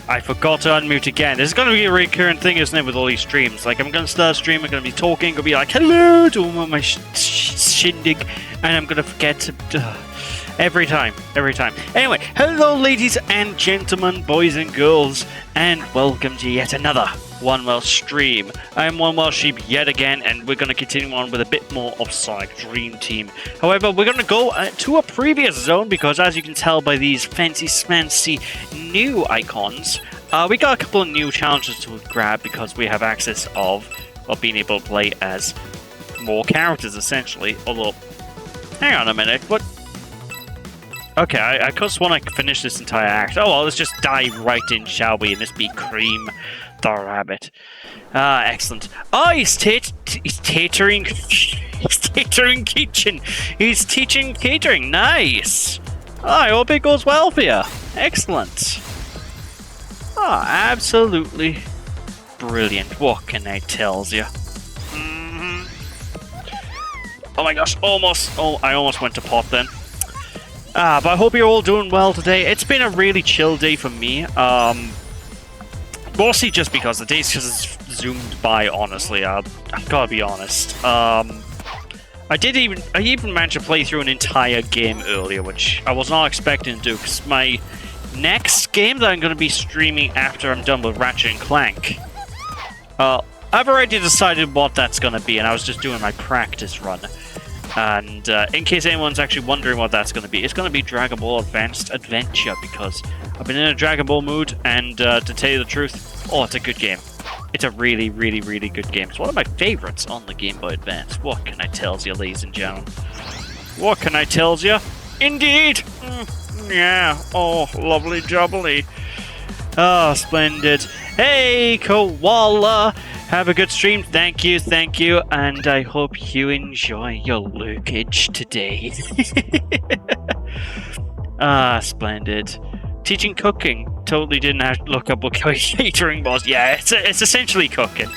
I forgot to unmute again. This is going to be a recurrent thing, isn't it, with all these streams? Like, I'm going to start a stream, I'm going to be talking, going to be like, hello to my shindig, and I'm going to forget to... every time. Anyway, hello, ladies and gentlemen, boys and girls, and welcome to yet another One Well stream. I am One Well Sheep yet again, and we're going to continue on with a bit more of Sonic Dream Team. However, we're going to go to a previous zone, because as you can tell by these fancy new icons, we got a couple of new challenges to grab because we have access of being able to play as more characters, essentially. Although, hang on a minute, what? Okay, I just want to finish this entire act. Oh well, let's just dive right in, shall we? And this be Cream the Rabbit. Ah, excellent. Oh, he's catering. He's catering kitchen. He's teaching catering. Nice. Oh, I hope it goes well for you. Excellent. Oh, absolutely brilliant. What can I tell you? Oh my gosh, almost. Oh, I almost went to pot then. But I hope you're all doing well today. It's been a really chill day for me. Mostly just because the day's just zoomed by, honestly. I've got to be honest. I even managed to play through an entire game earlier, which I was not expecting to do, because my next game that I'm going to be streaming after I'm done with Ratchet and Clank, I've already decided what that's going to be, and I was just doing my practice run. And in case anyone's actually wondering what that's going to be, it's going to be Dragon Ball Advanced Adventure, because I've been in a Dragon Ball mood, and to tell you the truth, oh, it's a good game. It's a really good game. It's one of my favorites on the Game Boy Advance. What can I tell you, ladies and gentlemen? What can I tell you? Indeed! Yeah, oh, lovely jubbly. Oh, splendid. Hey, Koala! Have a good stream, thank you, and I hope you enjoy your lurkage today. Ah, splendid. Teaching cooking. Totally didn't have to look up what catering was. Yeah, it's essentially cooking.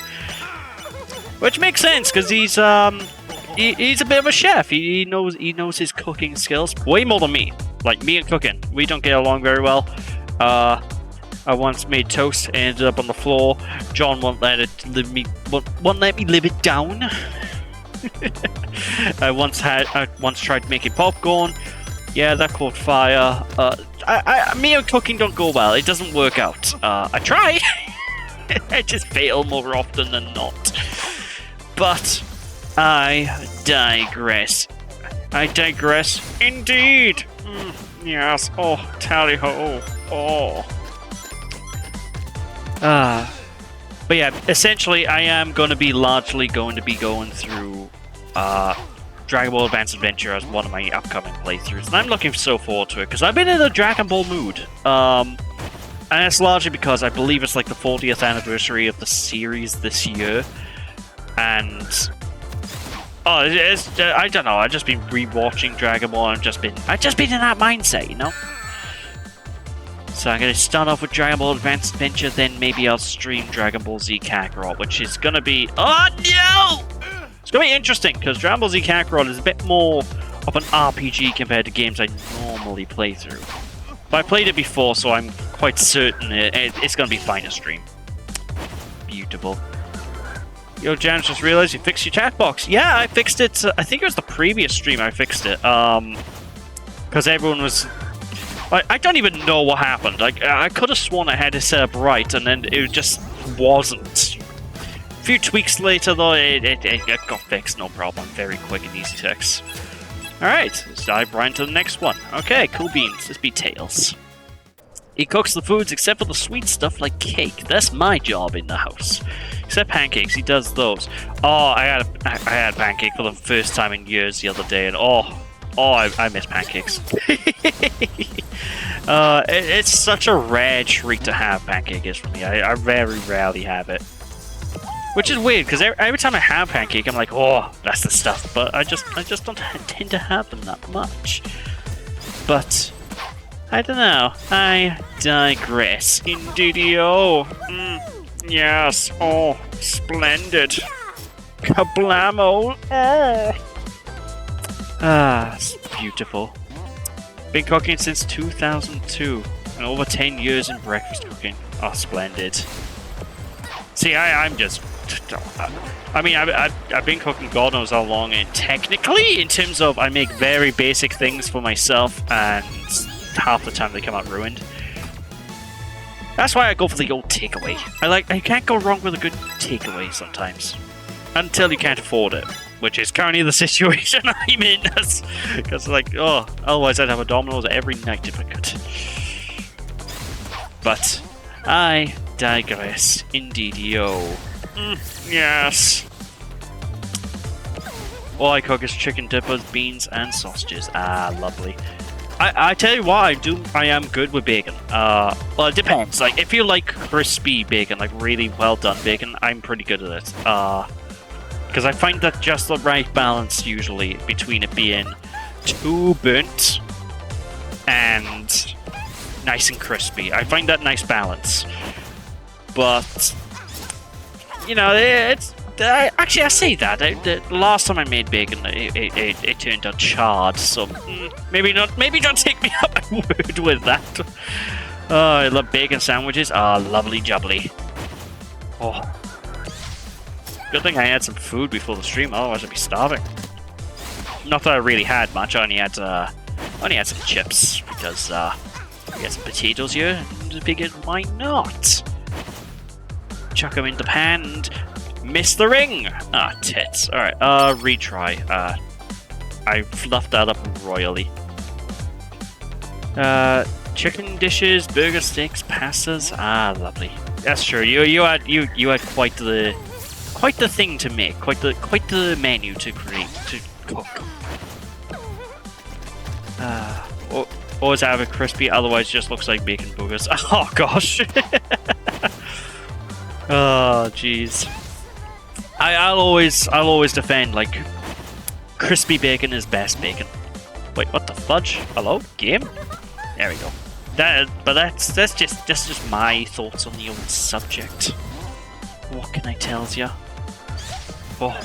Which makes sense, because he's a bit of a chef. He knows his cooking skills. Way more than me. Like, me and cooking. We don't get along very well. I once made toast and ended up on the floor. John won't let me live it down. I once tried making popcorn. Yeah, that caught fire. Me and cooking don't go well. It doesn't work out. I try. I just fail more often than not. But I digress. Indeed. Yes. Oh, tally ho. Oh. But yeah, essentially, I am going to be largely going through Dragon Ball Advanced Adventure as one of my upcoming playthroughs, and I'm looking so forward to it because I've been in a Dragon Ball mood. And it's largely because I believe it's like the 40th anniversary of the series this year, and I don't know. I've just been rewatching Dragon Ball. I've just been in that mindset, you know. So I'm going to start off with Dragon Ball Advanced Adventure, then maybe I'll stream Dragon Ball Z Kakarot, which is going to be... Oh, no! It's going to be interesting, because Dragon Ball Z Kakarot is a bit more of an RPG compared to games I normally play through. But I played it before, so I'm quite certain it's going to be fine to stream. Beautiful. Yo, Jan, just realized you fixed your chat box. Yeah, I fixed it. I think it was the previous stream I fixed it. Because everyone was... I don't even know what happened. Like, I could have sworn I had it set up right, and then it just wasn't. A few tweaks later, though, it got fixed. No problem. Very quick and easy fix. Alright, let's dive right into the next one. Okay, cool beans. This be Tails. He cooks the foods except for the sweet stuff like cake. That's my job in the house. Except pancakes, he does those. Oh, I had a pancake for the first time in years the other day, and I miss pancakes. It's such a rare treat to have pancakes for me. I very rarely have it. Which is weird, because every time I have pancake, I'm like, oh, that's the stuff. But I just don't tend to have them that much. But I don't know. I digress. Indeedio. Yes. Oh, splendid. Kablamo. Oh. Ah, it's beautiful. Been cooking since 2002. And over 10 years in breakfast cooking. Oh, splendid. See, I'm just... I mean, I've been cooking God knows how long, and technically, in terms of I make very basic things for myself, and half the time they come out ruined. That's why I go for the old takeaway. I can't go wrong with a good takeaway sometimes. Until you can't afford it. Which is currently the situation I'm in. Because, like, oh, otherwise I'd have a Domino's every night if I could. But I digress. Indeed-yo. Yes. All I cook is chicken dippers, beans, and sausages. Ah, lovely. I tell you what, I am good with bacon. Well, it depends. Like, if you like crispy bacon, like really well done bacon, I'm pretty good at it. Because I find that just the right balance usually between it being too burnt and nice and crispy. I find that nice balance. But you know, it's actually I say that the last time I made bacon, it turned out charred. So maybe not take me up my word with that. Oh, I love bacon sandwiches. Ah, lovely jubbly. Oh, good thing I had some food before the stream. Otherwise, I'd be starving. Not that I really had much. I only had some chips because we got some potatoes here, and I figured why not? Chuck them in the pan and miss the ring! Ah, tits. Alright, retry. I fluffed that up royally. Chicken dishes, burger steaks, pastas. Ah, lovely. That's true. You had quite the thing to make. Quite the menu to create, to cook. Always have it crispy, otherwise it just looks like bacon boogers. Oh gosh. Oh jeez. I'll always defend, like, crispy bacon is best bacon. Wait, what the fudge? Hello? Game? There we go. That's just my thoughts on the old subject. What can I tell ya? Oh.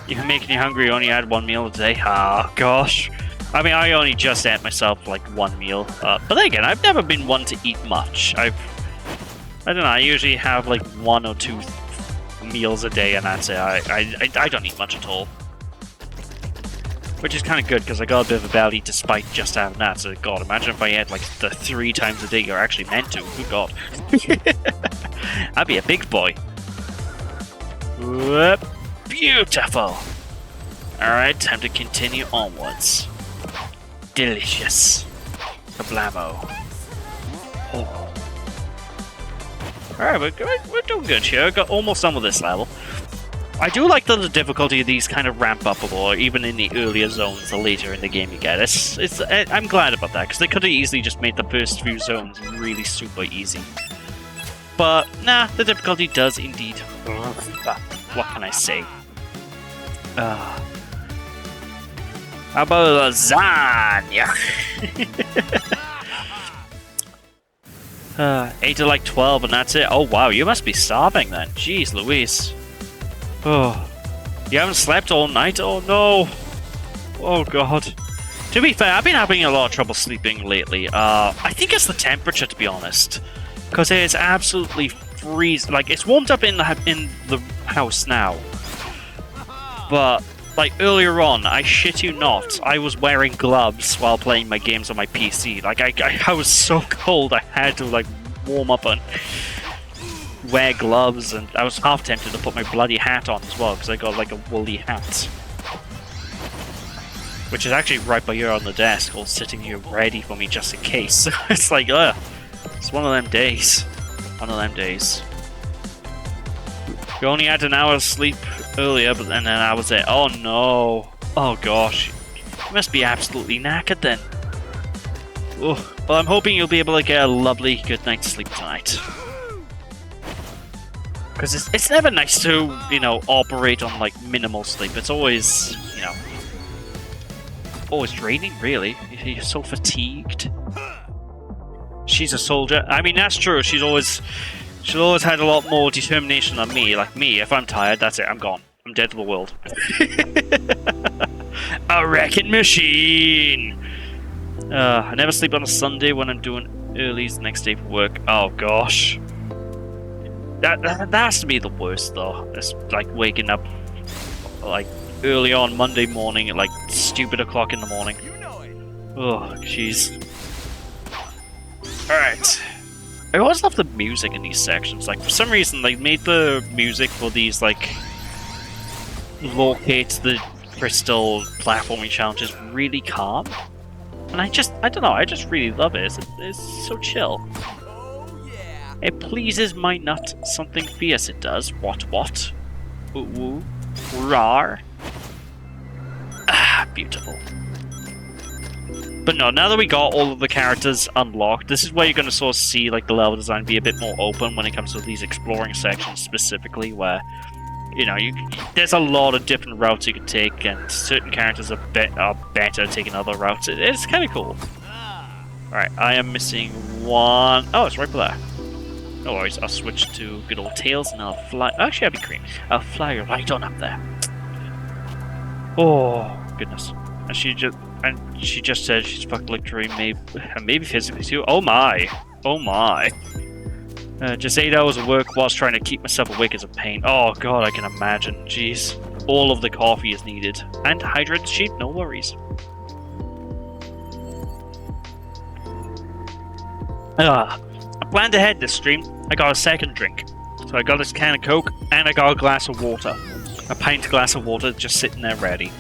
You're making you hungry, you only had one meal a day. Ah, gosh. I mean, I only just ate myself, like, one meal. But then again, I've never been one to eat much. I don't know, I usually have, like, 1 or 2 meals a day, and that's it. I don't eat much at all. Which is kind of good, because I got a bit of a belly despite just having that. So, God, imagine if I ate, like, the 3 times a day you're actually meant to. Good God. I'd be a big boy. Whoop. Beautiful. Alright, time to continue onwards. Delicious. Kablamo. Oh. Alright, we're doing good here. Got almost done with this level. I do like that the difficulty of these kind of ramp up, or even in the earlier zones, the later in the game you get. I'm glad about that, because they could have easily just made the first few zones really super easy. But, nah, the difficulty does indeed. What can I say? How about lasagna? 8 to like 12 and that's it. Oh wow, you must be starving then. Jeez Louise. Oh, you haven't slept all night? Oh no. Oh god. To be fair, I've been having a lot of trouble sleeping lately. I think it's the temperature, to be honest. Because it's absolutely freezing. Like, it's warmed up in the house now. But, like, earlier on, I shit you not, I was wearing gloves while playing my games on my PC. Like, I was so cold, I had to, like, warm up and wear gloves, and I was half tempted to put my bloody hat on as well, because I got, like, a woolly hat. Which is actually right by here on the desk, all sitting here ready for me just in case. It's like, it's one of them days. One of them days. We only had an hour's sleep earlier, but then I was there. Oh no. Oh gosh. You must be absolutely knackered then. Oh, well, I'm hoping you'll be able to get a lovely good night's sleep tonight. Because it's never nice to, you know, operate on, like, minimal sleep. It's always, you know, always draining, really. You're so fatigued. She's a soldier. I mean, that's true. She's always had a lot more determination than me. Like me, if I'm tired, that's it. I'm gone. I'm dead to the world. A wrecking machine! I never sleep on a Sunday when I'm doing Early's the next day for work. Oh gosh. That has to be the worst though. It's like waking up like early on Monday morning at like stupid o'clock in the morning. Oh jeez. Alright. I always love the music in these sections. Like for some reason they made the music for these like locate the crystal platforming challenges really calm. And I don't know, I just really love it. It's so chill. It pleases my nut, something fierce it does. What? Ooh, rar. Ah, beautiful. But no, now that we got all of the characters unlocked, this is where you're going to sort of see like the level design be a bit more open when it comes to these exploring sections specifically, where, you know, there's a lot of different routes you can take, and certain characters are better at taking other routes. It's kind of cool. Alright, I am missing one. Oh, it's right there. No worries, I'll switch to good old Tails and I'll fly. Actually, I'll be green. I'll fly right on up there. Oh, goodness. And she just said she's fucked literally, maybe physically too. Oh my. Oh my. Just 8 hours of work whilst trying to keep myself awake is a pain. Oh god, I can imagine. Jeez. All of the coffee is needed. And hydrate the sheep, no worries. I planned ahead this stream. I got a second drink. So I got this can of Coke, and I got a glass of water. A pint glass of water just sitting there ready.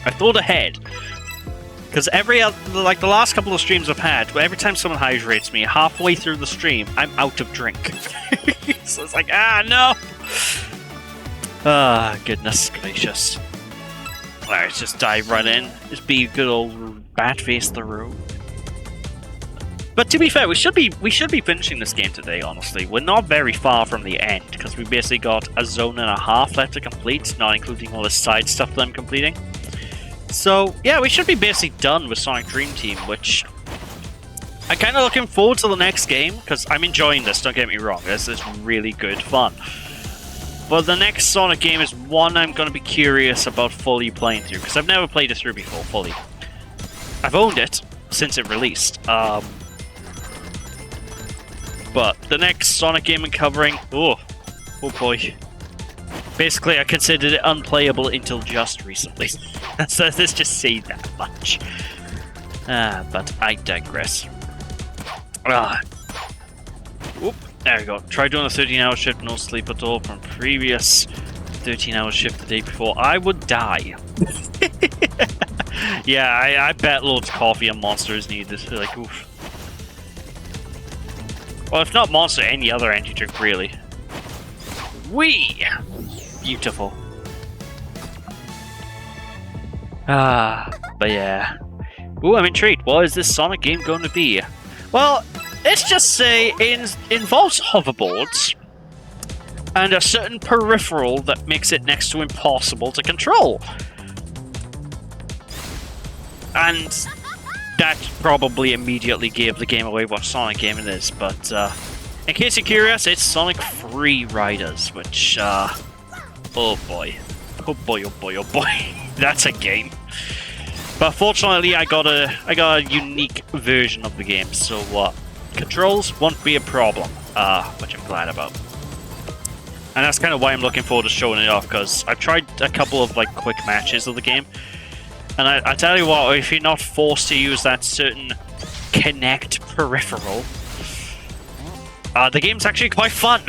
I thought ahead. Because like the last couple of streams I've had, every time someone hydrates me, halfway through the stream, I'm out of drink. So it's like, no! Ah, goodness gracious. Alright, let's just dive right in. Just be a good old bat face through. But to be fair, we should be finishing this game today, honestly. We're not very far from the end, because we basically got a zone and a half left to complete, not including all the side stuff that I'm completing. So, yeah, we should be basically done with Sonic Dream Team, which I'm kind of looking forward to the next game, because I'm enjoying this, don't get me wrong. This is really good fun. But the next Sonic game is one I'm going to be curious about fully playing through, because I've never played it through before, fully. I've owned it since it released. But the next Sonic game I'm covering... Oh boy. Basically, I considered it unplayable until just recently. So let's just say that much. But I digress. Whoop, there we go. Try doing a 13-hour shift, no sleep at all from previous 13-hour shift the day before. I would die. Yeah, I bet loads of coffee and Monster is needed. Like, oof. Well, if not Monster, any other energy drink, really. Whee! Beautiful. But yeah. Ooh, I'm intrigued. What is this Sonic game going to be? Well, let's just say it involves hoverboards and a certain peripheral that makes it next to impossible to control. And that probably immediately gave the game away what Sonic game it is, but in case you're curious, it's Sonic Free Riders, which, oh boy. Oh boy, oh boy, oh boy. That's a game. But fortunately, I got a unique version of the game, so controls won't be a problem, which I'm glad about. And that's kind of why I'm looking forward to showing it off, because I've tried a couple of like quick matches of the game, and I tell you what, if you're not forced to use that certain Kinect peripheral, the game's actually quite fun.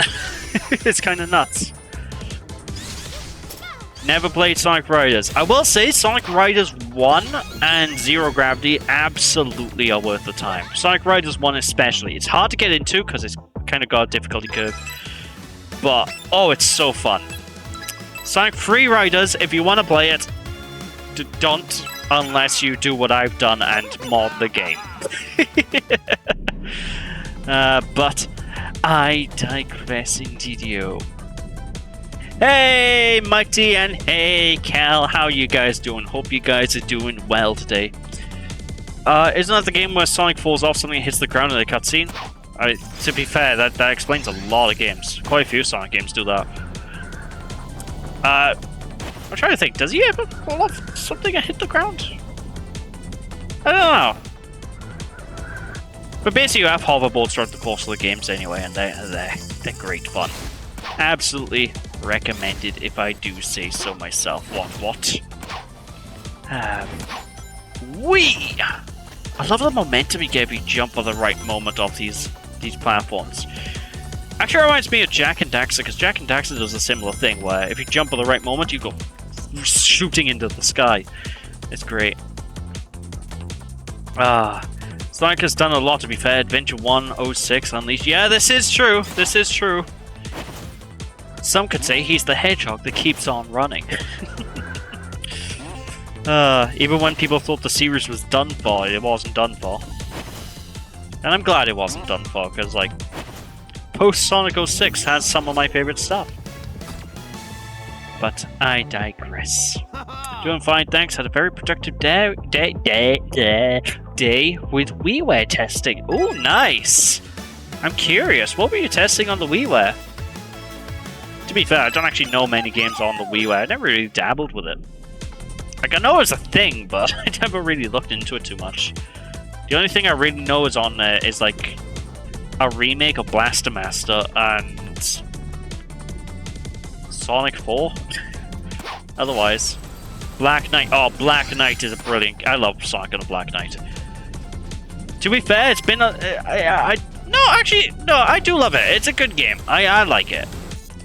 It's kind of nuts. Never played Sonic Riders. I will say Sonic Riders 1 and Zero Gravity absolutely are worth the time. Sonic Riders 1 especially. It's hard to get into because it's kind of got a difficulty curve. But, oh, it's so fun. Sonic Free Riders, if you want to play it, don't unless you do what I've done and mod the game. But I digress indeed. Hey, Mighty, and hey, Cal, how you guys doing? Hope you guys are doing well today. Isn't that the game where Sonic falls off something and hits the ground in a cutscene? To be fair, that explains a lot of games. Quite a few Sonic games do that. I'm trying to think, does he ever fall off something and hit the ground? I don't know. But basically, you have hoverboards throughout the course of the games anyway, and they're great fun. Absolutely recommended, if I do say so myself. What? Whee! I love the momentum you get if you jump at the right moment off these platforms. Actually, it reminds me of Jak and Daxter, because Jak and Daxter does a similar thing, where if you jump at the right moment, you go shooting into the sky. It's great. Sonic has done a lot, to be fair. Adventure 106 Unleashed. Yeah, this is true. This is true. Some could say he's the hedgehog that keeps on running. Even when people thought the series was done for, it wasn't done for. And I'm glad it wasn't done for, because, like, post-Sonic 06 has some of my favorite stuff. But I digress. Doing fine, thanks. Had a very productive day with WiiWare testing. Oh, nice! I'm curious, what were you testing on the WiiWare? To be fair, I don't actually know many games on the WiiWare. I never really dabbled with it. Like, I know it's a thing, but I never really looked into it too much. The only thing I really know is on there is, like, a remake of Blaster Master and Sonic 4. Otherwise, Black Knight. Oh, Black Knight is a brilliant. I love Sonic and the Black Knight. To be fair, it's been I do love it. It's a good game. I like it.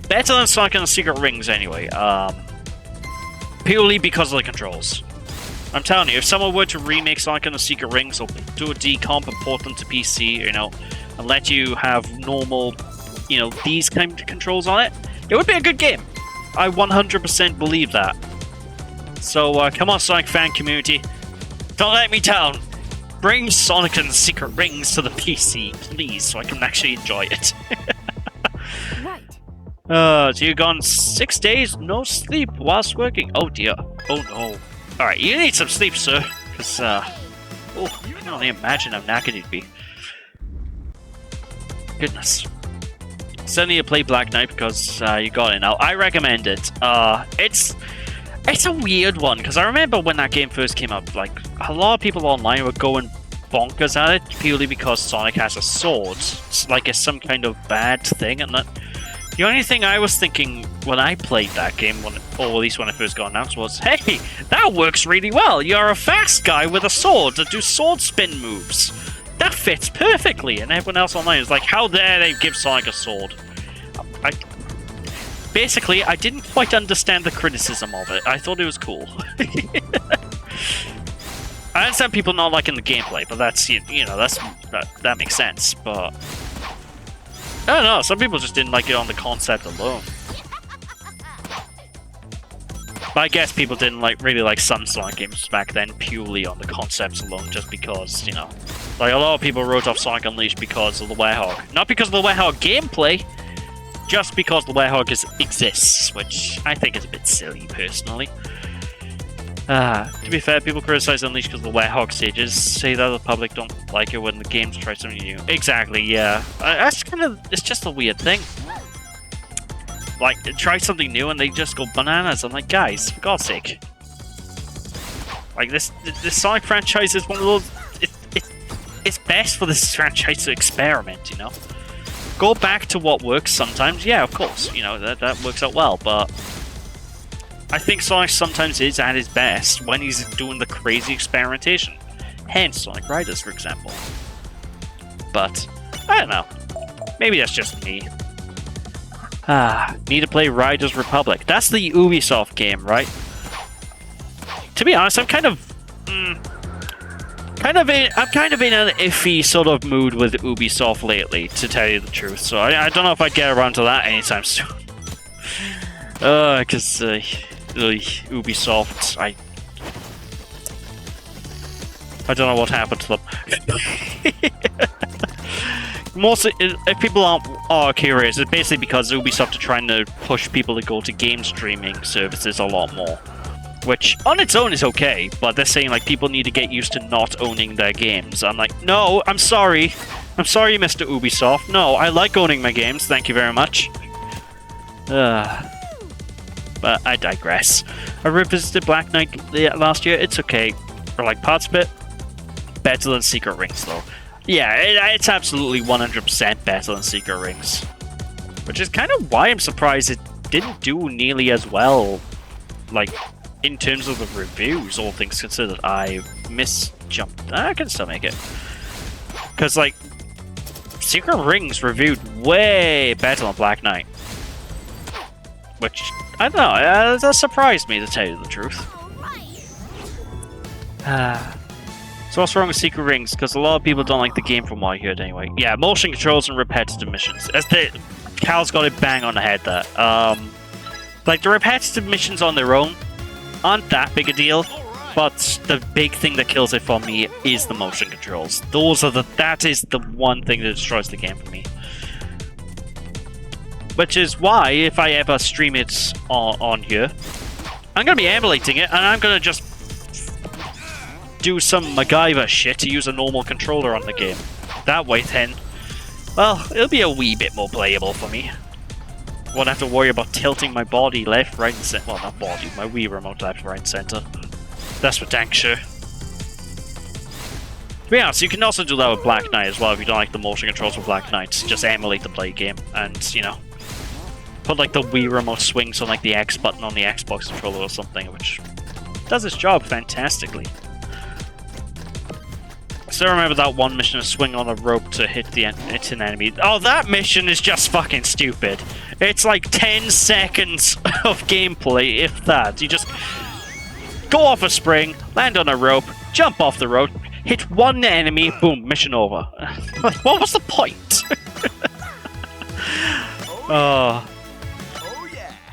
Better than Sonic and the Secret Rings, anyway. Purely because of the controls. I'm telling you, if someone were to remake Sonic and the Secret Rings or do a decomp and port them to PC, you know, and let you have normal, you know, these kind of controls on it, it would be a good game. I 100% believe that. So, come on, Sonic fan community. Don't let me down. Bring Sonic and the Secret Rings to the PC, please, so I can actually enjoy it. Right. So you've gone 6 days, no sleep whilst working. Oh dear. Oh no. Alright, you need some sleep, sir. Because, I can only imagine how knackered you'd be. Goodness. Still need to play Black Knight because you got it now. I recommend it. It's a weird one, because I remember when that game first came up, like, a lot of people online were going bonkers at it purely because Sonic has a sword. It's like it's some kind of bad thing, and that... The only thing I was thinking when I played that game, or at least when it first got announced, was, hey, that works really well. You're a fast guy with a sword to do sword spin moves. That fits perfectly. And everyone else online is like, how dare they give Sonic a sword? Basically, I didn't quite understand the criticism of it. I thought it was cool. I understand people not liking the gameplay, but that's, you know, that makes sense, but... I don't know, some people just didn't like it on the concept alone. But I guess people didn't really like some Sonic games back then purely on the concepts alone, just because, you know... Like, a lot of people wrote off Sonic Unleashed because of the Werehog. Not because of the Werehog gameplay, just because the Werehog exists, which I think is a bit silly, personally. To be fair, people criticize Unleashed because of the Werehog stages, say that the public don't like it when the games try something new. Exactly, yeah. That's kind of... It's just a weird thing. Like, try something new and they just go bananas. I'm like, guys, for God's sake. Like, this Sonic franchise is one of those... It's best for this franchise to experiment, you know? Go back to what works sometimes, yeah, of course. You know, that works out well, but... I think Sonic sometimes is at his best when he's doing the crazy experimentation. Hence, Sonic Riders, for example. But, I don't know. Maybe that's just me. Need to play Riders Republic. That's the Ubisoft game, right? To be honest, I'm kind of in an iffy sort of mood with Ubisoft lately, to tell you the truth. So I don't know if I'd get around to that anytime soon. Because Ubisoft, I don't know what happened to them. Mostly, if people are curious, it's basically because Ubisoft are trying to push people to go to game streaming services a lot more. Which, on its own, is okay, but they're saying, like, people need to get used to not owning their games. I'm like, no, I'm sorry. I'm sorry, Mr. Ubisoft. No, I like owning my games, thank you very much. But I digress. I revisited Black Knight last year, it's okay. Or, like, parts of it, better than Secret Rings, though. Yeah, it's absolutely 100% better than Secret Rings. Which is kind of why I'm surprised it didn't do nearly as well, like, in terms of the reviews, all things considered. I misjumped. I can still make it. Because, like, Secret Rings reviewed way better than Black Knight. Which, I don't know, that surprised me, to tell you the truth. So what's wrong with Secret Rings? Because a lot of people don't like the game from what I heard anyway. Yeah, motion controls and repetitive missions. Cal's got it bang on the head there. Like, the repetitive missions on their own aren't that big a deal, but the big thing that kills it for me is the motion controls. That is the one thing that destroys the game for me. Which is why, if I ever stream it on here, I'm going to be emulating it, and I'm going to just do some MacGyver shit to use a normal controller on the game. That way, then, well, it'll be a wee bit more playable for me. Won't have to worry about tilting my body left, right, and center. Well, not body, my Wii remote left, right, and center. That's for dang sure. To be honest, you can also do that with Black Knight as well if you don't like the motion controls for Black Knight. Just emulate the play game and, you know, put like the Wii remote swings on like the X button on the Xbox controller or something, which does its job fantastically. I still remember that one mission to swing on a rope to hit an enemy. Oh, that mission is just fucking stupid. It's like 10 seconds of gameplay, if that. You just go off a spring, land on a rope, jump off the rope, hit one enemy, boom, mission over. What was the point?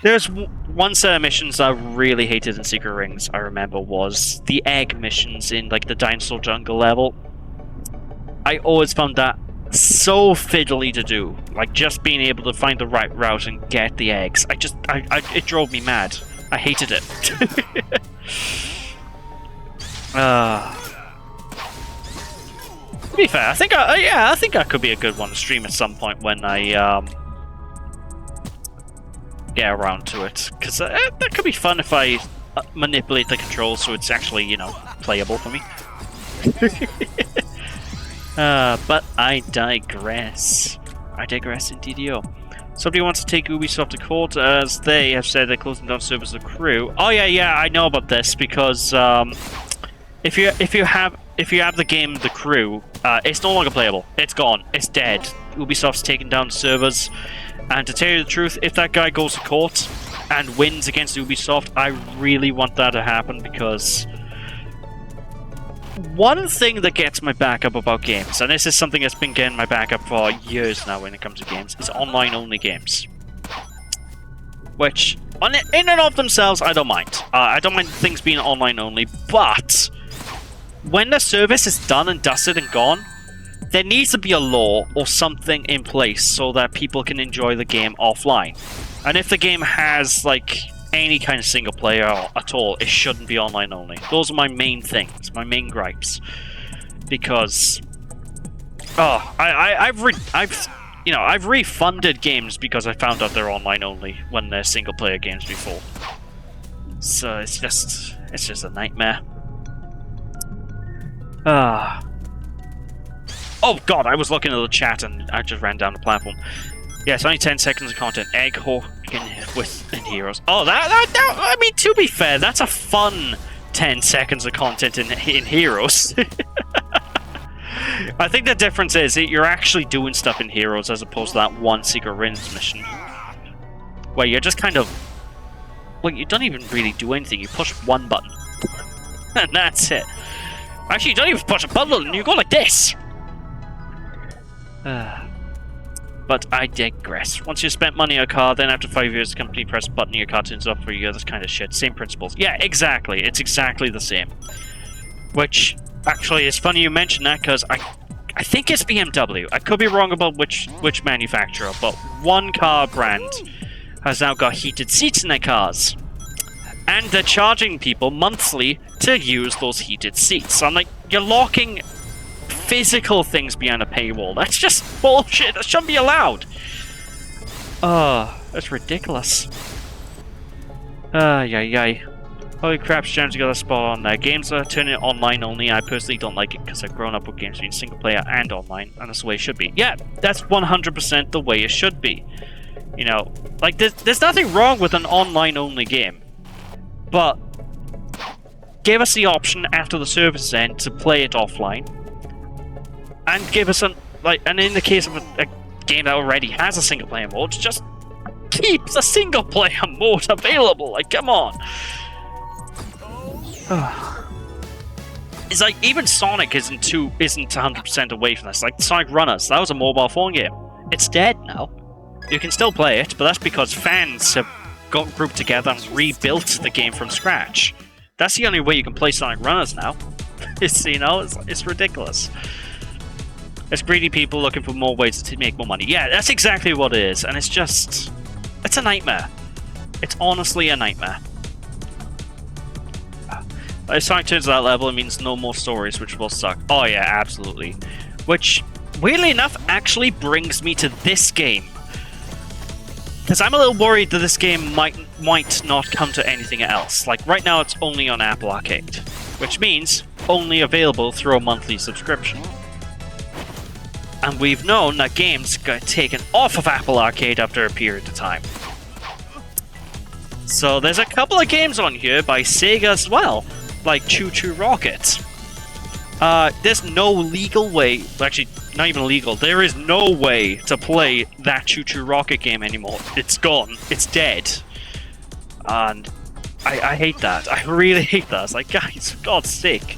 There's one set of missions I really hated in Secret Rings, I remember, was the egg missions in like the dinosaur jungle level. I always found that so fiddly to do. Like, just being able to find the right route and get the eggs. It drove me mad. I hated it. To be fair, I think I could be a good one to stream at some point when I get around to it, because that could be fun if I manipulate the controls so it's actually, you know, playable for me. But I digress. I digress indeed-o. Somebody wants to take Ubisoft to court as they have said they're closing down servers of crew. Oh yeah, I know about this because if you have the game The Crew, it's no longer playable. It's gone. It's dead. Ubisoft's taken down servers, and to tell you the truth, if that guy goes to court and wins against Ubisoft, I really want that to happen, because one thing that gets my back up about games, and this is something that's been getting my back up for years now when it comes to games, is online-only games. Which, in and of themselves, I don't mind. I don't mind things being online-only, but when the service is done and dusted and gone, there needs to be a law or something in place so that people can enjoy the game offline. And if the game has, like, any kind of single player at all, it shouldn't be online only. Those are my main things, my main gripes. Because, I've refunded games because I found out they're online only when they're single player games before. So it's just a nightmare. Oh god, I was looking at the chat and I just ran down the platform. Yeah, it's only 10 seconds of content. Egg hawking in Heroes. Oh, I mean, to be fair, that's a fun 10 seconds of content in Heroes. I think the difference is that you're actually doing stuff in Heroes as opposed to that one Secret Rings mission, where you're just kind of... well, you don't even really do anything. You push one button. And that's it. Actually, you don't even push a button. You go like this. But I digress. Once you've spent money on a car, then after 5 years, the company press a button and your car turns off for you. This kind of shit. Same principles. Yeah, exactly. It's exactly the same. Which, actually, it's funny you mention that, because I think it's BMW. I could be wrong about which manufacturer, but one car brand has now got heated seats in their cars. And they're charging people monthly to use those heated seats. So I'm like, you're locking physical things behind a paywall. That's just bullshit. That shouldn't be allowed. Oh, that's ridiculous. Yay. Holy crap, Jam's got a spot on there. Games are turning it online only. I personally don't like it because I've grown up with games being single player and online, and that's the way it should be. Yeah, that's 100% the way it should be. You know, like, there's nothing wrong with an online only game, but give us the option after the service end to play it offline, and give us and in the case of a game that already has a single player mode, just keep the single player mode available. Like, come on. It's like even Sonic isn't 100% away from this. Like Sonic Runners, that was a mobile phone game. It's dead now. You can still play it, but that's because fans have got grouped together and rebuilt the game from scratch. That's the only way you can play Sonic Runners now. It's ridiculous. It's greedy people looking for more ways to make more money. Yeah, that's exactly what it is, and it's a nightmare. It's honestly a nightmare. If Sonic turns to that level, it means no more stories, which will suck. Oh yeah, absolutely. Which, weirdly enough, actually brings me to this game. Because I'm a little worried that this game might not come to anything else. Like, right now it's only on Apple Arcade. Which means, only available through a monthly subscription. And we've known that games got taken off of Apple Arcade after a period of time. So there's a couple of games on here by Sega as well. Like Choo Choo Rocket. There's no legal way, actually not even legal, there is no way to play that Choo Choo Rocket game anymore. It's gone. It's dead. And I hate that. I really hate that. It's like, guys, for God's sake.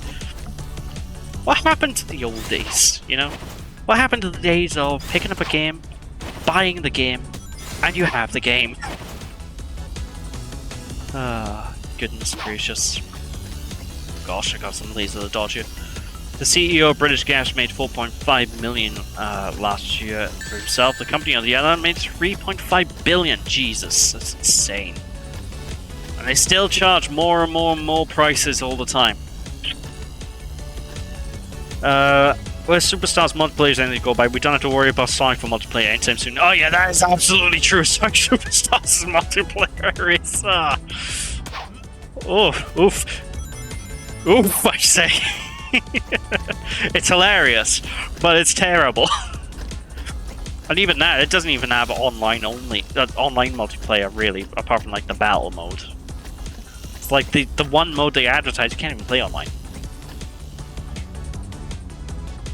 What happened to the old days, you know? What happened to the days of picking up a game, buying the game, and you have the game? Goodness gracious. Gosh, I got some laser dodge here. The CEO of British Gas made 4.5 million last year for himself. The company, on the other hand, made 3.5 billion. Jesus, that's insane. And they still charge more and more prices all the time. Where Superstars multiplayer is anything to go by, we don't have to worry about Sonic for multiplayer anytime soon. Oh yeah, that is absolutely true. Sonic Superstars multiplayer is oof, I say. It's hilarious, but it's terrible. And even that, it doesn't even have online multiplayer really, apart from like the battle mode. It's like the one mode they advertise, you can't even play online.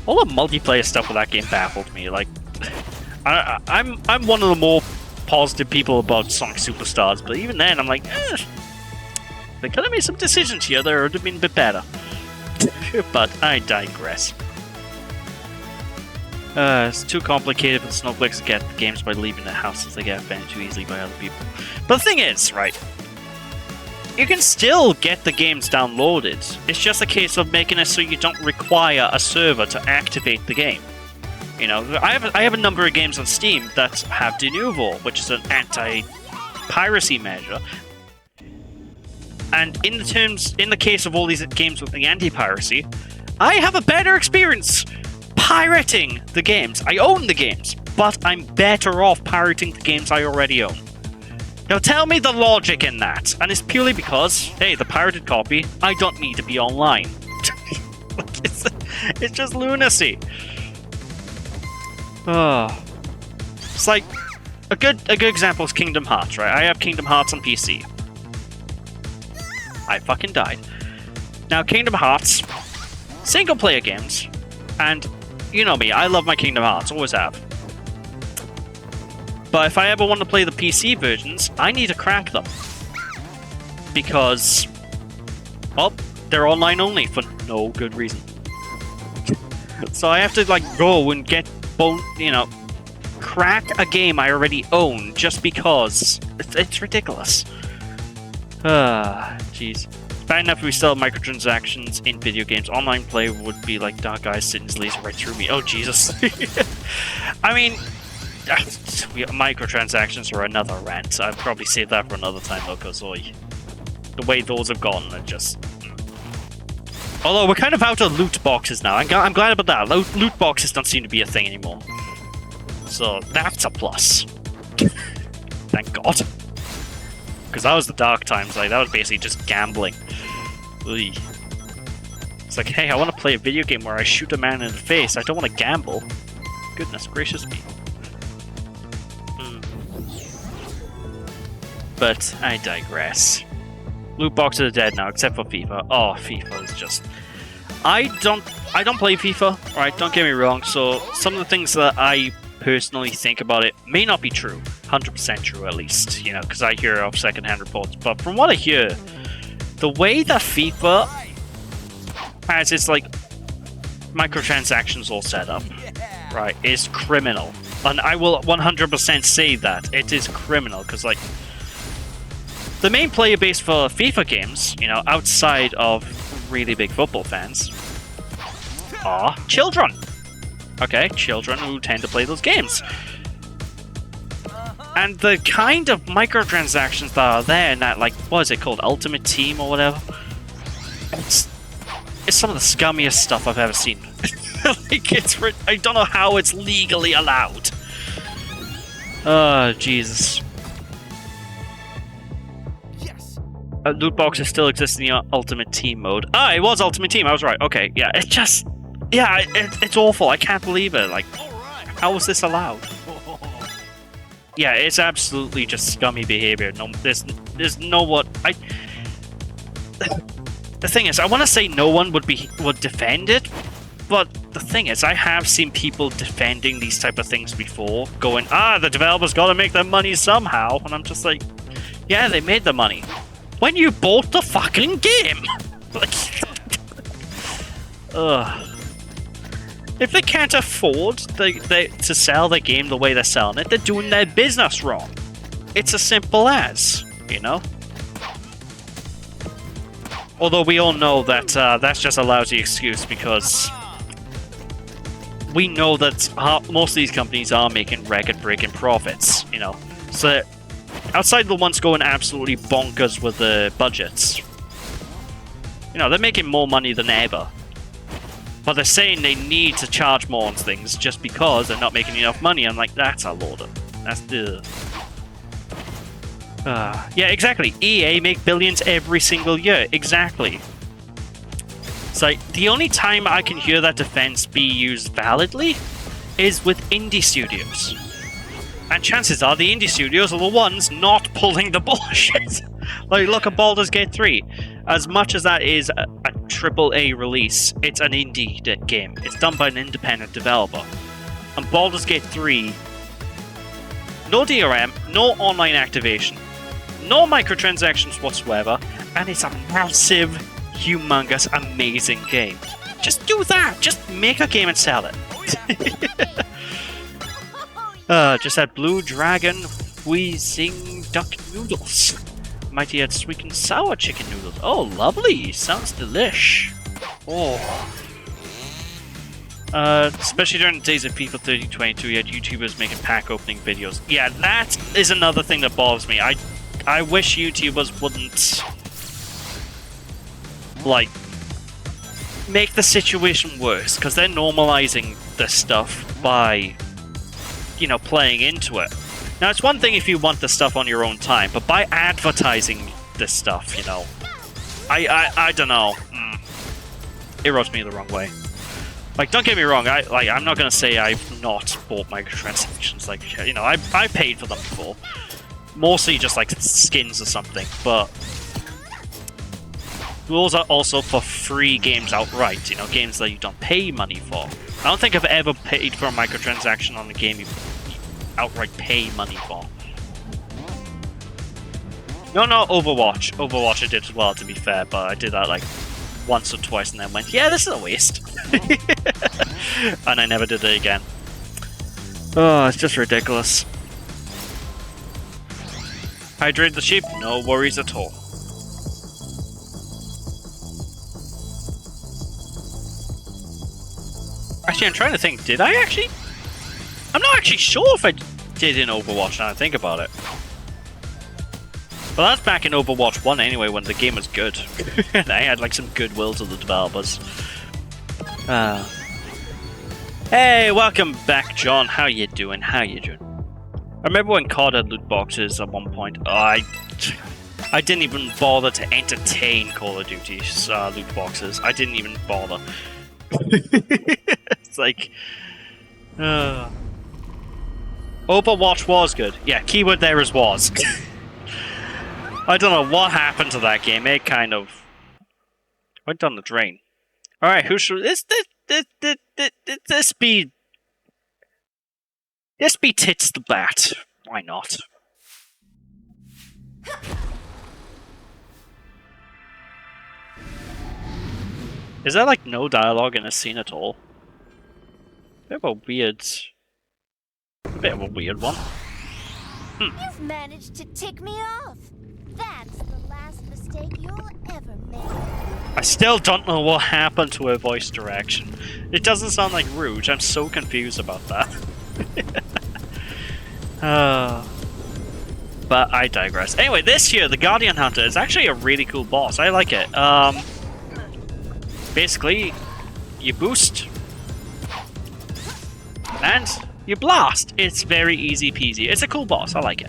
All the multiplayer stuff with that game baffled me. Like, I'm one of the more positive people about Sonic Superstars, but even then, I'm like, they could have made some decisions here that would have been a bit better. But I digress. It's too complicated for the snowflakes to get the games by leaving the house as they get offended too easily by other people. But the thing is, right, you can still get the games downloaded. It's just a case of making it so you don't require a server to activate the game. You know, I have a number of games on Steam that have de novo, which is an anti-piracy measure. And in the case of all these games with the anti-piracy, I have a better experience pirating the games. I own the games, but I'm better off pirating the games I already own. Now tell me the logic in that, and it's purely because, hey, the pirated copy, I don't need to be online. It's just lunacy. Oh. It's like, a good example is Kingdom Hearts, right? I have Kingdom Hearts on PC. I fucking died. Now, Kingdom Hearts, single-player games, and you know me, I love my Kingdom Hearts, always have. But if I ever want to play the PC versions, I need to crack them. Because, well, they're online only for no good reason. So I have to, like, go and get, crack a game I already own just because. It's ridiculous. Jeez. Bad enough if we still have microtransactions in video games. Online play would be like dark eyes sitting his laser right through me. Oh, Jesus. I mean, microtransactions are another rant. I'd probably save that for another time, though, because the way those have gone are just... Although, we're kind of out of loot boxes now. I'm glad about that. Loot boxes don't seem to be a thing anymore. So, that's a plus. Thank God. because that was the dark times. Like that was basically just gambling. Ugh. It's like, hey, I want to play a video game where I shoot a man in the face. I don't want to gamble. Goodness gracious me. But I digress. Loot boxes are dead now, except for FIFA. Oh, FIFA is just... I don't play FIFA, right? Don't get me wrong. So some of the things that I personally think about it may not be true. 100% true, at least. You know, because I hear of secondhand reports. But from what I hear, the way that FIFA has its, like, microtransactions all set up, right, is criminal. And I will 100% say that. It is criminal, because, like, the main player base for FIFA games, you know, outside of really big football fans, are children. Okay, children who tend to play those games. And the kind of microtransactions that are there in that, like, what is it called? Ultimate Team or whatever? It's some of the scummiest stuff I've ever seen. Like, I don't know how it's legally allowed. Oh, Jesus. Loot boxes still exist in the Ultimate Team mode. Ah, it was Ultimate Team. I was right. Okay, yeah. It's just... Yeah, it's awful. I can't believe it. Like, how was this allowed? Yeah, it's absolutely just scummy behavior. No, there's no what... The thing is, I want to say no one would defend it, but the thing is, I have seen people defending these type of things before, going, the developers got to make their money somehow, and I'm just like, yeah, they made the money. When you bought the fucking game! Like, if they can't afford to sell the game the way they're selling it, they're doing their business wrong. It's as simple as, you know? Although we all know that that's just a lousy excuse because we know that most of these companies are making record-breaking profits, you know? So, outside the ones going absolutely bonkers with the budgets, you know, they're making more money than ever. But they're saying they need to charge more on things just because they're not making enough money. I'm like, that's a load of... That's the... yeah, exactly. EA make billions every single year. Exactly. It's like, the only time I can hear that defense be used validly is with indie studios. And chances are the indie studios are the ones not pulling the bullshit. Like, look at Baldur's Gate 3. As much as that is a AAA release, it's an indie game. It's done by an independent developer. And Baldur's Gate 3, no DRM, no online activation, no microtransactions whatsoever, and it's a massive, humongous, amazing game. Just do that! Just make a game and sell it. Just had Blue Dragon Wheezing Duck Noodles. Mighty had sweet and sour chicken noodles. Oh, lovely! Sounds delish. Oh. Especially during the days of FIFA 3022, you had YouTubers making pack opening videos. Yeah, that is another thing that bothers me. I wish YouTubers wouldn't, like, make the situation worse, because they're normalizing this stuff by, you know, playing into it. Now, it's one thing if you want the stuff on your own time, but by advertising this stuff, you know, I don't know. It rubs me the wrong way. Like, don't get me wrong, I'm not gonna say I've not bought microtransactions. Like, you know, I paid for them before. Mostly just like skins or something, but those are also for free games outright, you know, games that you don't pay money for. I don't think I've ever paid for a microtransaction on a game you outright pay money for. No, Overwatch. Overwatch I did as well, to be fair, but I did that like once or twice and then went, yeah, this is a waste. And I never did it again. Oh, it's just ridiculous. Hydrate the sheep? No worries at all. Actually, I'm trying to think, did I actually? I'm not actually sure if I did in Overwatch now I think about it. Well, that's back in Overwatch 1 anyway, when the game was good. And I had like some goodwill to the developers. Hey, welcome back, John. How you doing? How you doing? I remember when COD had loot boxes at one point. I didn't even bother to entertain Call of Duty's loot boxes. I didn't even bother. It's like... Overwatch was good. Yeah, keyword there is was. I don't know what happened to that game. It kind of went down the drain. Alright, who should... This be Tits the Bat. Why not? Is there like no dialogue in a scene at all? Bit of a weird one. You've managed to tick me off. That's the last mistake you'll ever make. I still don't know what happened to her voice direction. It doesn't sound like Rouge. I'm so confused about that. But I digress. Anyway, this year, the Guardian Hunter is actually a really cool boss. I like it. Basically, you boost and you blast. It's very easy peasy. It's a cool boss. I like it.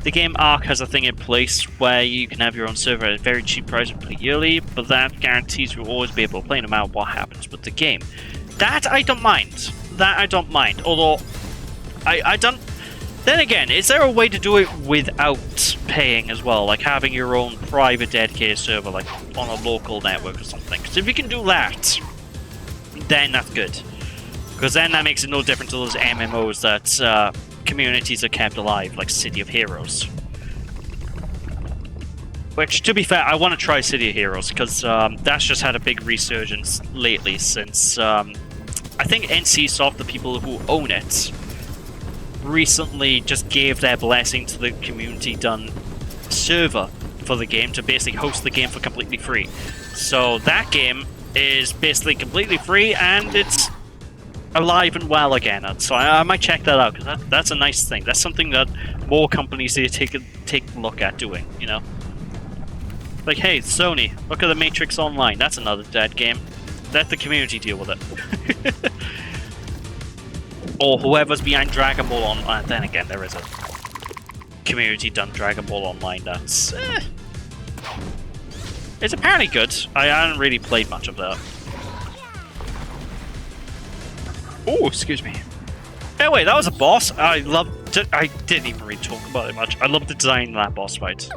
The game Arc has a thing in place where you can have your own server at a very cheap price and play yearly, but that guarantees you'll always be able to play no matter what happens with the game. That I don't mind. That I don't mind. Although, I don't... Then again, is there a way to do it without paying as well? Like having your own private dedicated server, like on a local network or something? Because if you can do that, then that's good. Because then that makes it no different to those MMOs that communities are kept alive, like City of Heroes. Which, to be fair, I want to try City of Heroes, because that's just had a big resurgence lately since, I think NCSoft, the people who own it, recently just gave their blessing to the community-done server for the game to basically host the game for completely free. So that game is basically completely free, and it's alive and well again. So I might check that out, because that's a nice thing. That's something that more companies need to take a look at doing, you know? Like, hey, Sony, look at the Matrix Online. That's another dead game. Let the community deal with it. Or whoever's behind Dragon Ball Online. Then again, there is a community-done Dragon Ball Online that's... It's apparently good. I haven't really played much of that. Oh, excuse me. Anyway, that was a boss. I didn't even really talk about it much. I love the design of that boss fight.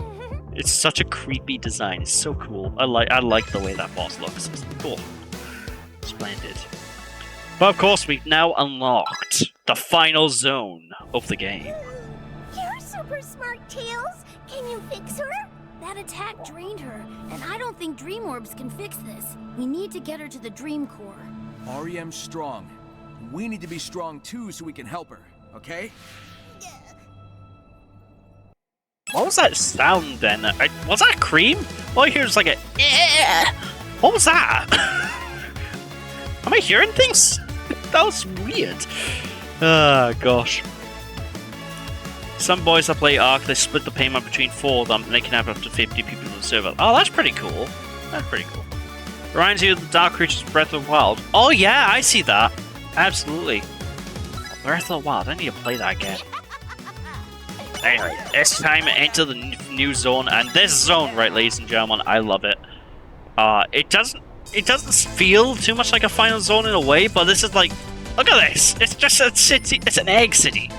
It's such a creepy design. It's so cool. I like the way that boss looks. It's cool. Splendid. But of course, we've now unlocked the final zone of the game. You're super smart, Tails. Can you fix her? That attack drained her, and I don't think Dream Orbs can fix this. We need to get her to the Dream Core. REM's strong. We need to be strong too so we can help her, okay? What was that sound then? Was that Cream? All I hear is like a... What was that? Am I hearing things? That was weird. Ah, gosh. Some boys that play Ark, they split the payment between 4 of them, and they can have up to 50 people in the server. Oh, that's pretty cool. That's pretty cool. Reminds you of the Dark Creatures Breath of the Wild. Oh yeah, I see that. Absolutely. Breath of the Wild, I need to play that again. Anyway, it's time to enter the new zone, and this zone, right, ladies and gentlemen, I love it. It doesn't feel too much like a final zone in a way, but this is like, look at this! It's just a city, it's an egg city.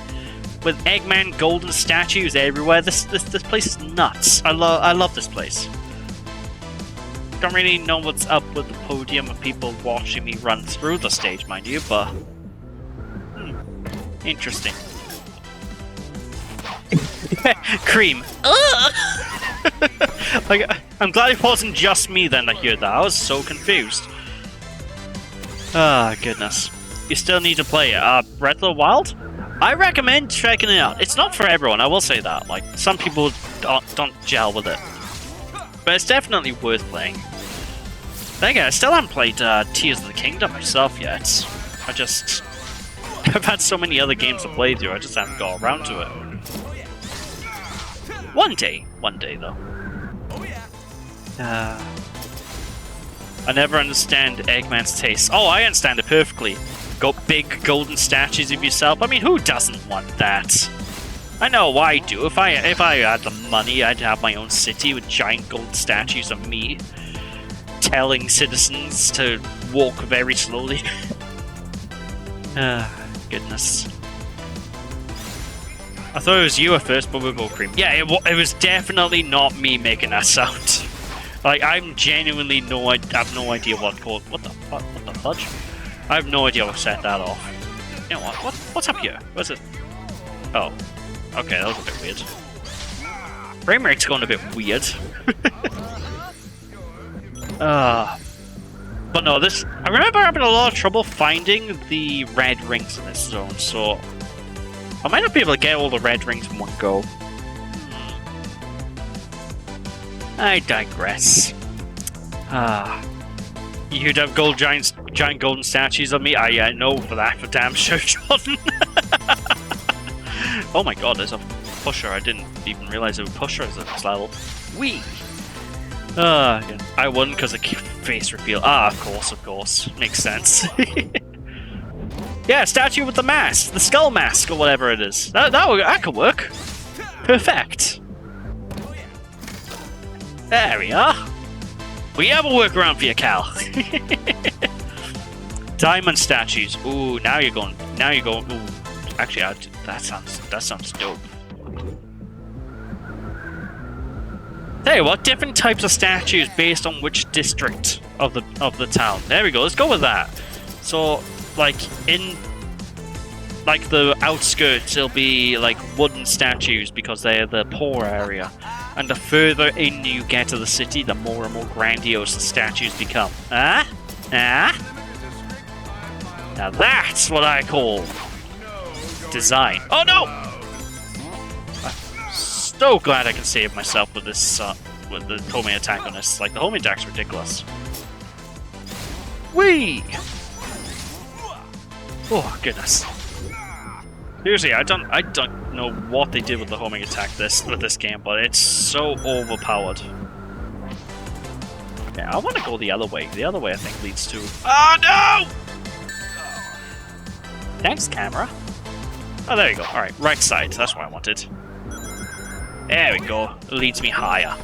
With Eggman golden statues everywhere. This place is nuts. I love this place. Don't really know what's up with the podium of people watching me run through the stage, mind you, but... Interesting. Cream. Like, I'm glad it wasn't just me then that heard that. I was so confused. Ah, goodness. You still need to play it. Breath of the Wild? I recommend checking it out. It's not for everyone, I will say that. Like, some people don't gel with it. But it's definitely worth playing. Then again, I still haven't played Tears of the Kingdom myself yet. I've had so many other games to play through, I just haven't got around to it. One day though. I never understand Eggman's taste. Oh, I understand it perfectly. Got big golden statues of yourself. I mean, who doesn't want that? I know what I do. If I had the money, I'd have my own city with giant gold statues of me telling citizens to walk very slowly. Goodness. I thought it was you at first, but we're both cream. Yeah, it was definitely not me making that sound. Like, I'm genuinely have no idea what called. What the fudge? I have no idea what set that off. You know what? What's up here? What's it? Oh. Okay, that was a bit weird. Frame rate's going a bit weird. But no, I remember having a lot of trouble finding the red rings in this zone, so I might not be able to get all the red rings in one go. I digress. You'd have giant golden statues of me? I know for that for damn sure, Jordan. Oh my god, there's a pusher. I didn't even realize there were pushers at this level. Whee! I won because of face reveal. Of course. Makes sense. Yeah, statue with the mask. The skull mask, or whatever it is. That could work. Perfect. There we are. We have a workaround for you, Cal. Diamond statues. Ooh, now you're going. Ooh, actually, that sounds dope. Tell you what, different types of statues based on which district of the town. There we go. Let's go with that. So, like in the outskirts, it'll be like wooden statues because they're the poor area, and the further in you get to the city, the more and more grandiose the statues become. Now that's what I call design. Oh no! So glad I can save myself with this with the homing attack on this. Like, the homing attack's ridiculous. Whee! Oh goodness. Seriously, I don't know what they did with the homing attack with this game, but it's so overpowered. Okay, I want to go the other way. The other way I think leads to. Oh no! Thanks, camera. Oh, there you go. All right, right side. That's what I wanted. There we go. It leads me higher.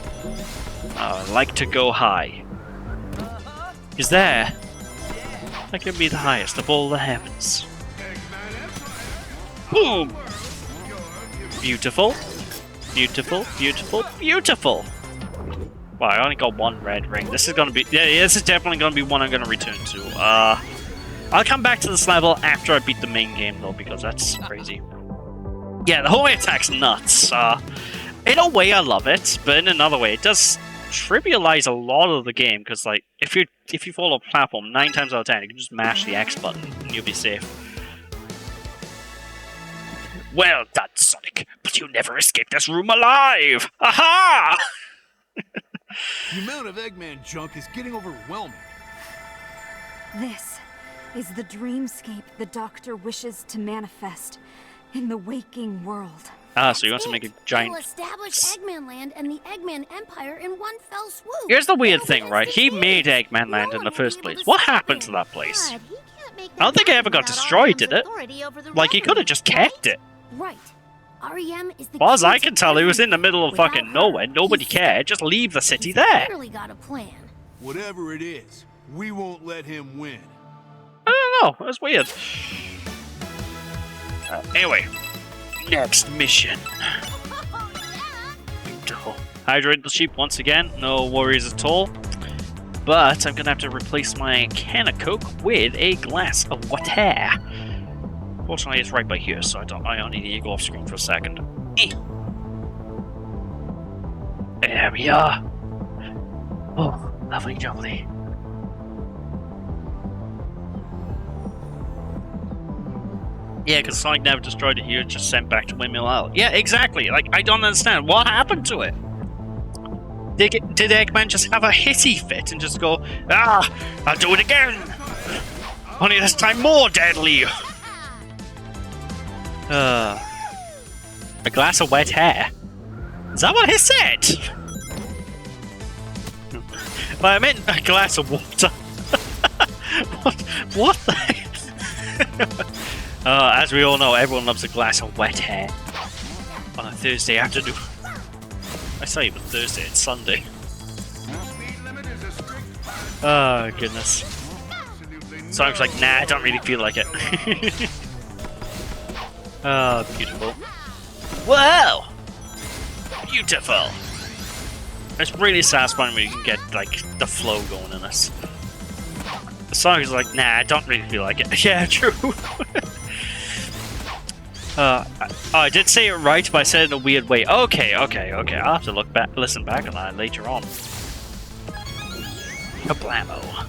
I like to go high. Is there? I can be the highest of all the heavens. Boom! Beautiful. Beautiful, beautiful, beautiful! Wow, I only got one red ring. This is gonna be... Yeah, this is definitely gonna be one I'm gonna return to. I'll come back to this level after I beat the main game, though, because that's crazy. Yeah, the homing attack's nuts. In a way, I love it, but in another way, it does trivialize a lot of the game, because, like, if you fall off a platform, 9 times out of 10, you can just mash the X button, and you'll be safe. Well done, Sonic, but you never escaped this room alive! Aha! The amount of Eggman junk is getting overwhelming. This is the dreamscape the Doctor wishes to manifest in the waking world. Ah, so you want to make a giant... We'll establish Eggman Land and the Eggman Empire in one fell swoop. Here's the weird thing, right? He made Eggman Land in the first place. What happened to that place? I don't think it ever got destroyed, did it? Like, he could have just kept it. Right. REM is the Well, as I can tell, he was in the middle of fucking nowhere. Nobody cared. Just leave the city there. Clearly got a plan. Whatever it is, we won't let him win. I don't know. That's weird. Anyway, next mission. Beautiful. Hydrate the sheep once again. No worries at all. But I'm gonna have to replace my can of Coke with a glass of water. Fortunately, it's right by here, so I only need to go off screen for a second. There we are. Oh, lovely jubbly. Yeah, because Sonic never destroyed it here, just sent back to Windmill Isle. Yeah, exactly. Like, I don't understand. What happened to it? Did Eggman just have a hissy fit and just go, ah, I'll do it again. Only this time more deadly. A glass of wet hair. Is that what he said? But I meant a glass of water. What the heck? As we all know, everyone loves a glass of wet hair. on a Thursday afternoon. I say even Thursday, it's Sunday. Oh, goodness. So I was like, nah, I don't really feel like it. Oh, beautiful. Whoa! Beautiful! It's really satisfying when you can get, like, the flow going in this. The song is like, nah, I don't really feel like it. Yeah, true. I did say it right, but I said it in a weird way. Okay. I'll have to listen back on that later on. Kablamo.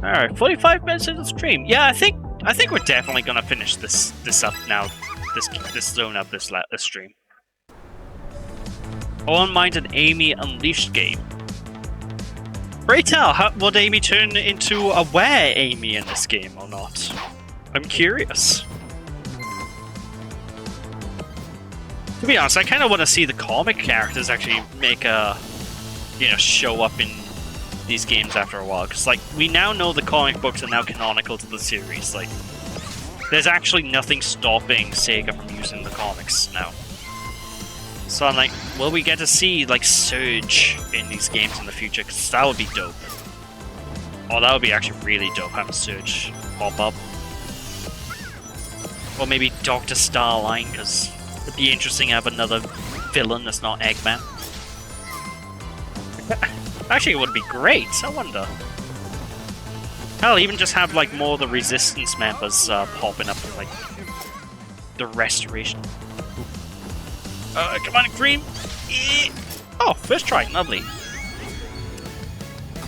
Alright, 45 minutes into the stream. Yeah, I think we're definitely gonna finish this up now. This zone up this stream. All Mind and Amy Unleashed game. Pray tell, would Amy turn into a were Amy in this game or not? I'm curious. To be honest, I kind of want to see the comic characters actually make a, show up in these games after a while. Because, like, we now know the comic books are now canonical to the series. Like, there's actually nothing stopping Sega from using the comics now. So I'm like, will we get to see, like, Surge in these games in the future? Because that would be dope. Oh, that would be actually really dope, having Surge pop up. Or maybe Dr. Starline, because it'd be interesting to have another villain that's not Eggman. Actually, it would be great, I wonder. Hell, even just have, like, more of the Resistance members popping up in, like, the Restoration. Come on, Cream! Oh, first try, lovely.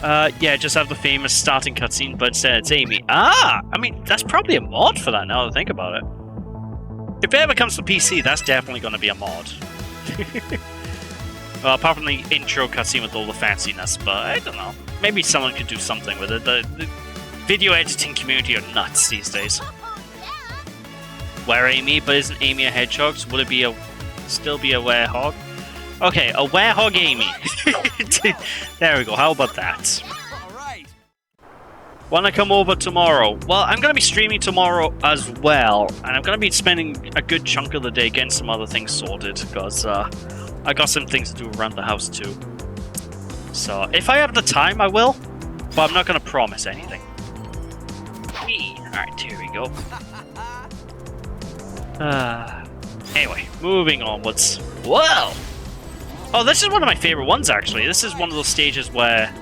Yeah, just have the famous starting cutscene, but instead it's Amy. Ah! I mean, that's probably a mod for that now that I think about it. If it ever comes to PC, that's definitely going to be a mod. Well, apart from the intro cutscene with all the fanciness, but I don't know. Maybe someone could do something with it. The video editing community are nuts these days. Were Amy, but isn't Amy a hedgehog? So would it be still be a werehog? Okay, a werehog Amy. There we go, how about that? Wanna come over tomorrow? Well, I'm gonna be streaming tomorrow as well, and I'm gonna be spending a good chunk of the day getting some other things sorted, because I got some things to do around the house too. So, if I have the time, I will, but I'm not gonna promise anything. Alright, here we go. Anyway, moving onwards. Whoa! Oh, this is one of my favorite ones, actually. This is one of those stages where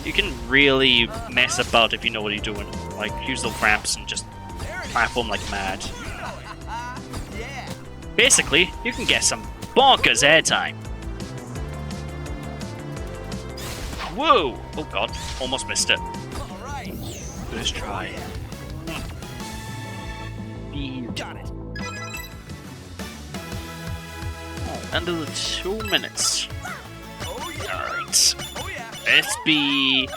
you can really mess about if you know what you're doing. Like, use the ramps and just platform like mad. Basically, you can get some bonkers airtime. Whoa! Oh god, almost missed it. First try. Got it. Under the 2 minutes. Alright. Let's be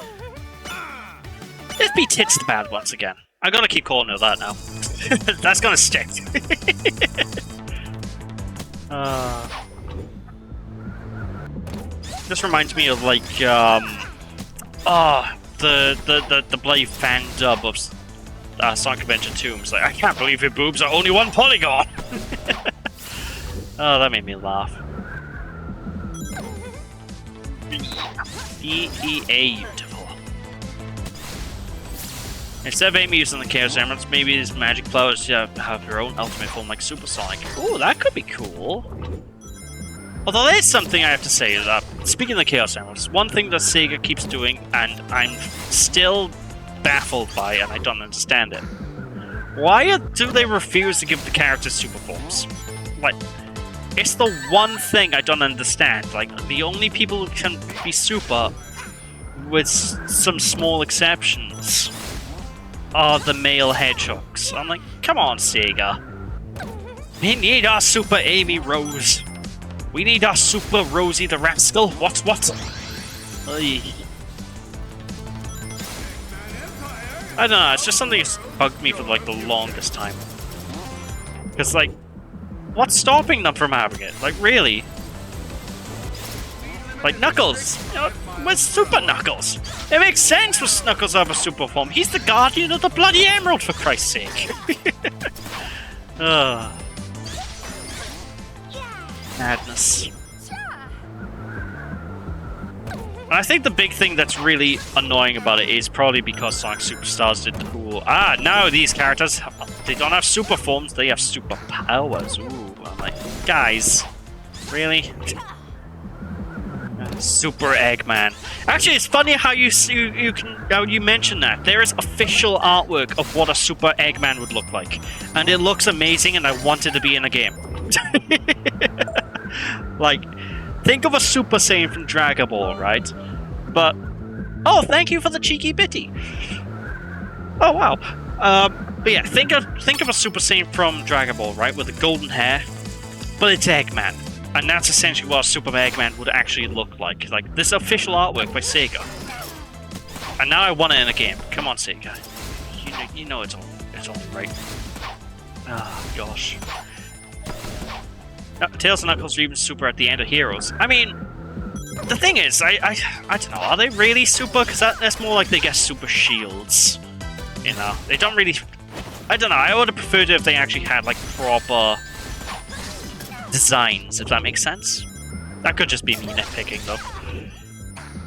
tits the bad once again. I gotta keep calling her that now. That's gonna stick. This reminds me of like the bloody fan dub of Sonic Adventure 2. It's like, I can't believe your boobs are only one polygon. Oh, that made me laugh. Beautiful. Instead of Amy using the Chaos Emeralds, maybe his magic powers have her own ultimate form like Super Sonic. Ooh, that could be cool. Although there's something I have to say that, speaking of the Chaos Emeralds, one thing that Sega keeps doing, and I'm still baffled by, and I don't understand it. Why do they refuse to give the characters super forms? Like, it's the one thing I don't understand. Like, the only people who can be super, with some small exceptions, are the male hedgehogs. I'm like, come on, Sega. We need our super Amy Rose. We need our super Rosie the Rascal. What? Oy. I don't know, it's just something that's bugged me for like the longest time. Because like, what's stopping them from having it? Like, really? Like, Knuckles! You know, where's Super Knuckles? It makes sense for Knuckles to have a super form. He's the guardian of the bloody emerald, for Christ's sake! Madness. And I think the big thing that's really annoying about it is probably because Sonic Superstars did the cool... Ah, now these characters, they don't have super forms, they have super powers. Ooh, I'm like, guys, really? Super Eggman. Actually, it's funny how you mention that. There is official artwork of what a Super Eggman would look like, and it looks amazing, and I want it to be in a game. Like, think of a Super Saiyan from Dragon Ball, right? But oh, thank you for the cheeky bitty. Oh wow. But yeah, think of a Super Saiyan from Dragon Ball, right, with the golden hair, but it's Eggman. And that's essentially what a Super Eggman would actually look like. Like, this official artwork by Sega. And now I want it in a game. Come on, Sega. You know it's all right. Oh, gosh. Tails and Knuckles are even super at the end of Heroes. I mean, the thing is, I don't know, are they really super? Because that's more like they get super shields. You know, they don't really... I don't know, I would have preferred it if they actually had, like, proper... designs, if that makes sense. That could just be me nitpicking, though.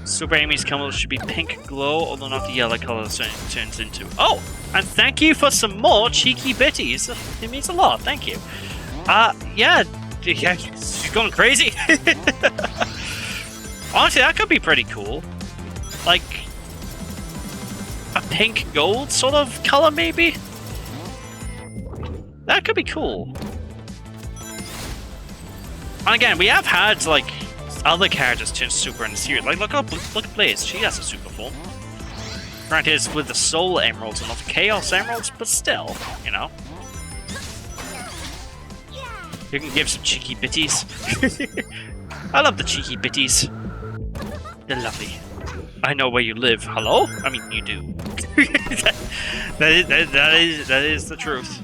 Super Amy's color should be pink glow, although not the yellow color it turns into. Oh! And thank you for some more cheeky bitties. It means a lot, thank you. Yeah, she's going crazy. Honestly, that could be pretty cool. Like, a pink gold sort of color, maybe? That could be cool. And again, we have had, like, other characters turn super in the series. Like, look at Blaze, she has a super form. Granted, it's with the Soul Emeralds and not the Chaos Emeralds, but still, you know. You can give some cheeky bitties. I love the cheeky bitties. They're lovely. I know where you live. Hello? I mean, you do. that is the truth.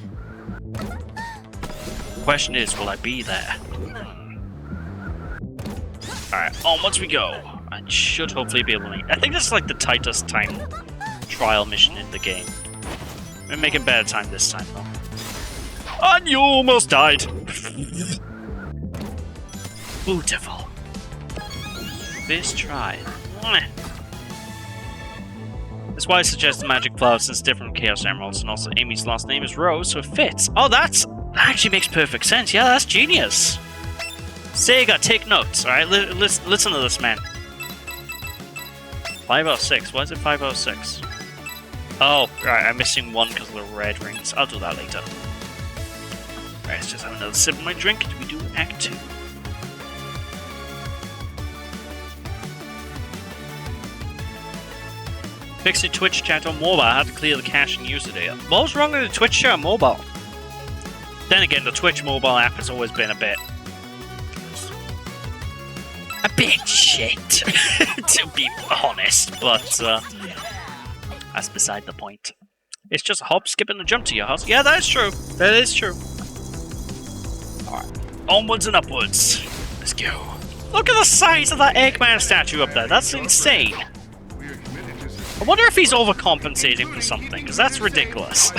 The question is, will I be there? Alright, onwards we go. I should hopefully be able to make... I think this is like the tightest time trial mission in the game. We're making better time this time, though. And you almost died! Beautiful. First try. That's why I suggest the Magic Flower, since different Chaos Emeralds, and also Amy's last name is Rose, so it fits. Oh, that actually makes perfect sense. Yeah, that's genius. Sega, take notes, alright? Listen to this, man. 506. Why is it 506? Oh, right, I'm missing one because of the red rings. I'll do that later. Alright, let's just have another sip of my drink. Do we do Act 2? Fix the Twitch chat on mobile. I had to clear the cache and use it here. What's wrong with the Twitch chat on mobile? Then again, the Twitch mobile app has always been a bit shit, to be honest, but that's beside the point. It's just a hop, skip, and a jump to your house. Yeah, that is true. That is true. Alright, onwards and upwards. Let's go. Look at the size of that Eggman statue up there. That's insane. I wonder if he's overcompensating for something, because that's ridiculous.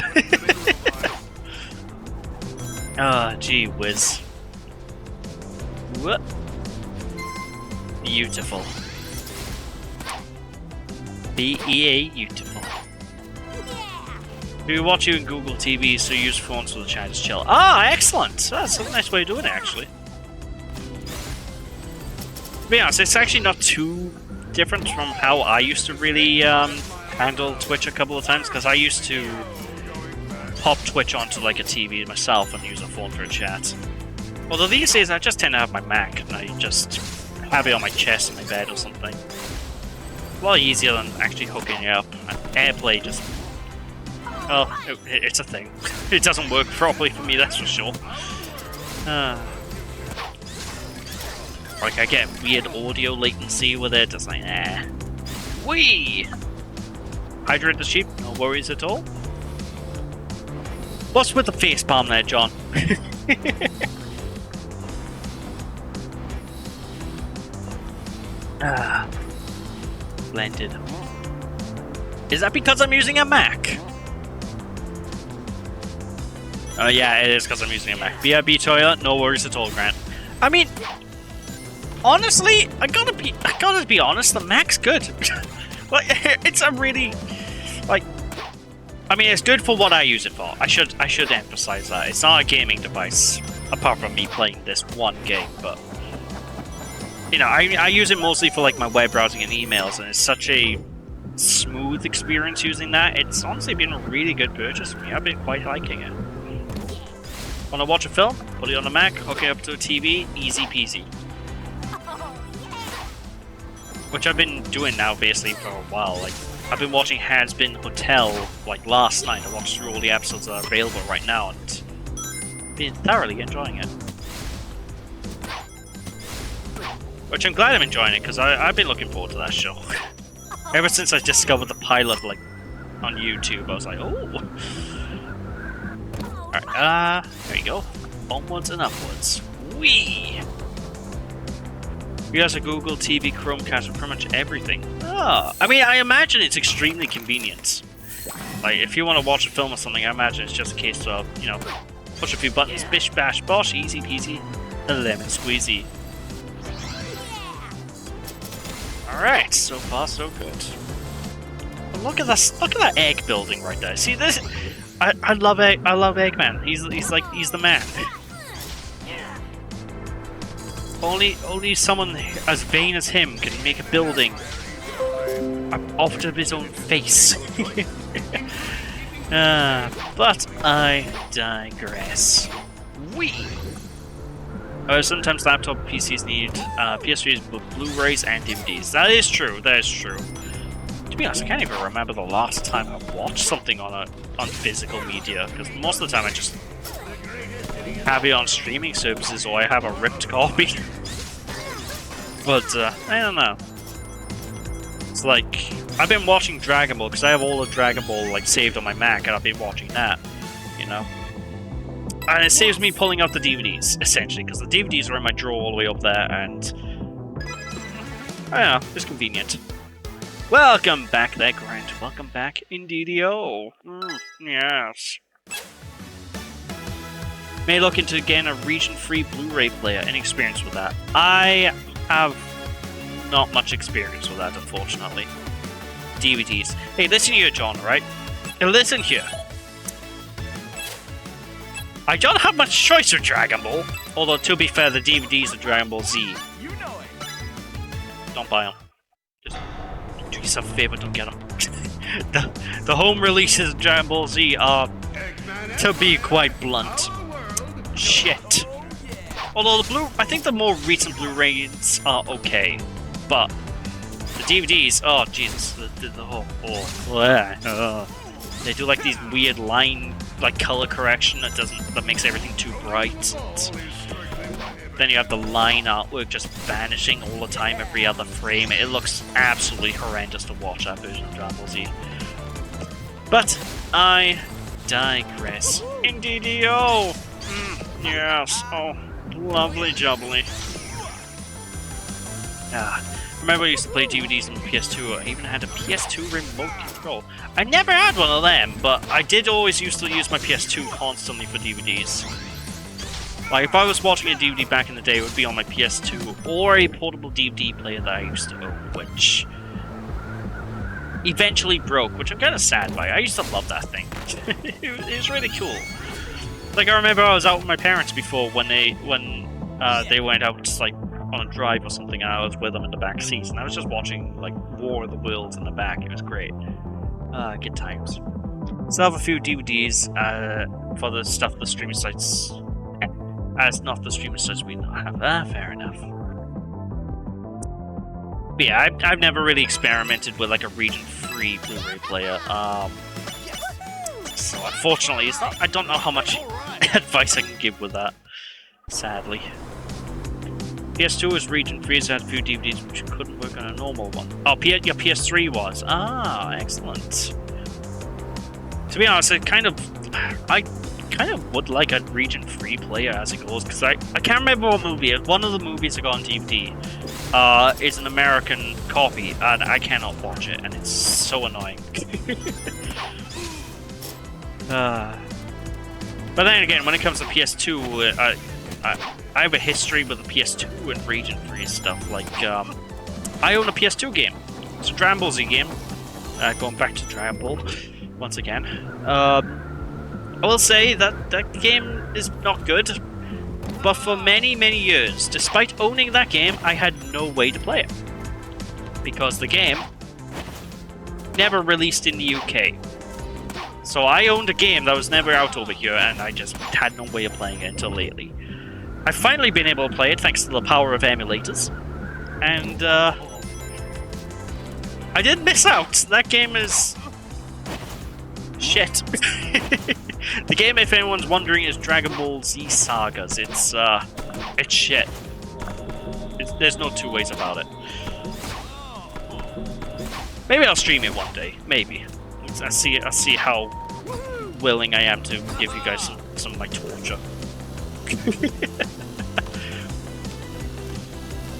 Ah, gee whiz. What? Beautiful. B-E-A, beautiful. We watch you in Google TV, so use phones for the Chinese chill. Ah, excellent! That's a nice way of doing it, actually. To be honest, it's actually not too different from how I used to really handle Twitch a couple of times, because I used to pop Twitch onto like a TV myself and use a phone for a chat. Although these days I just tend to have my Mac and I just have it on my chest in my bed or something. A lot easier than actually hooking it up. And AirPlay just... well, it's a thing. It doesn't work properly for me, that's for sure. Like I get weird audio latency with it, it's like, nah. Whee! Hydrate the sheep, no worries at all. What's with the facepalm there, John? Ah, blended. Is that because I'm using a Mac? Yeah, it is because I'm using a Mac. BRB toilet, no worries at all, Grant. I mean, honestly, I gotta be honest. The Mac's good. Like, it's a really, like, I mean, it's good for what I use it for. I should emphasize that it's not a gaming device, apart from me playing this one game. But you know, I use it mostly for like my web browsing and emails, and it's such a smooth experience using that. It's honestly been a really good purchase for me. I've been quite liking it. Want to watch a film? Put it on the Mac, hook it up to a TV, easy peasy. Which I've been doing now basically for a while. Like, I've been watching Has Been Hotel like last night. I watched through all the episodes that are available right now and been thoroughly enjoying it. Which I'm glad I'm enjoying it because I've been looking forward to that show. Ever since I discovered the pilot like on YouTube, I was like, oh. Alright, there you go. Onwards and upwards. Whee! You guys a Google TV, Chromecast, and pretty much everything. Oh, I mean, I imagine it's extremely convenient. Like, if you want to watch a film or something, I imagine it's just a case of, you know, push a few buttons, bish bash bosh, easy peasy, a lemon squeezy. Alright, so far so good. But look at this, look at that egg building right there. See this? I love Eggman. He's the man. Only someone as vain as him can make a building off of his own face. But I digress. Sometimes laptop PCs need PS3s with Blu-rays and DVDs. That is true. That is true. To be honest, I can't even remember the last time I watched something on physical media, because most of the time I just have it on streaming services or I have a ripped copy. But I don't know. It's like I've been watching Dragon Ball because I have all the Dragon Ball like saved on my Mac, and I've been watching that, you know. And it saves me pulling out the DVDs essentially because the DVDs are in my drawer all the way up there, and I don't know, it's convenient. Welcome back there, Grant. Welcome back, indeedio. Yes. May look into again a region-free Blu-ray player. Any experience with that? I have not much experience with that, unfortunately. DVDs. Hey, listen here, John, right? Hey, listen here. I don't have much choice with Dragon Ball. Although, to be fair, the DVDs of Dragon Ball Z. You know it. Don't buy them. Just do yourself a favor, don't get them. the home releases of Dragon Ball Z are, to be quite blunt, shit. Although I think the more recent Blu-rays are okay, but the DVDs, oh Jesus, they do like these weird line, like color correction that makes everything too bright. Then you have the line artwork just vanishing all the time, every other frame. It looks absolutely horrendous to watch that version of Dragon Ball Z. But I digress. Indeedio! Yes. Oh, lovely jubbly. Remember I used to play DVDs on the PS2. I even had a PS2 remote control. I never had one of them, but I did always used to use my PS2 constantly for DVDs. Like, if I was watching a DVD back in the day, it would be on my PS2 or a portable DVD player that I used to own, which eventually broke, which I'm kind of sad by. I used to love that thing. It was really cool. Like, I remember I was out with my parents before when they went out, like, on a drive or something, and I was with them in the back seats, and I was just watching, like, War of the Worlds in the back. It was great. Good times. Still have a few DVDs for the stuff the streaming sites... As not the streaming sites we don't have. Fair enough. But yeah, I've never really experimented with, like, a region-free Blu-ray player. So unfortunately, it's not. I don't know how much advice I can give with that. Sadly. PS2 was region-free, so I had a few DVDs which couldn't work on a normal one. Oh, your PS3 was. Ah, excellent. To be honest, I kind of would like a region-free player as it goes, because I can't remember what movie. One of the movies I got on DVD is an American copy, and I cannot watch it, and it's so annoying. But then again, when it comes to PS2, I I have a history with the PS2 and region free stuff. Like, I own a PS2 game. It's a Dragon Ball Z game. Going back to Dragon Ball once again. I will say that that game is not good. But for many, many years, despite owning that game, I had no way to play it. Because the game never released in the UK. So I owned a game that was never out over here, and I just had no way of playing it until lately. I've finally been able to play it thanks to the power of emulators. And, I didn't miss out. That game is... shit. The game, if anyone's wondering, is Dragon Ball Z Sagas. It's shit. There's no two ways about it. Maybe I'll stream it one day. Maybe. I'll see how willing I am to give you guys some of my torture.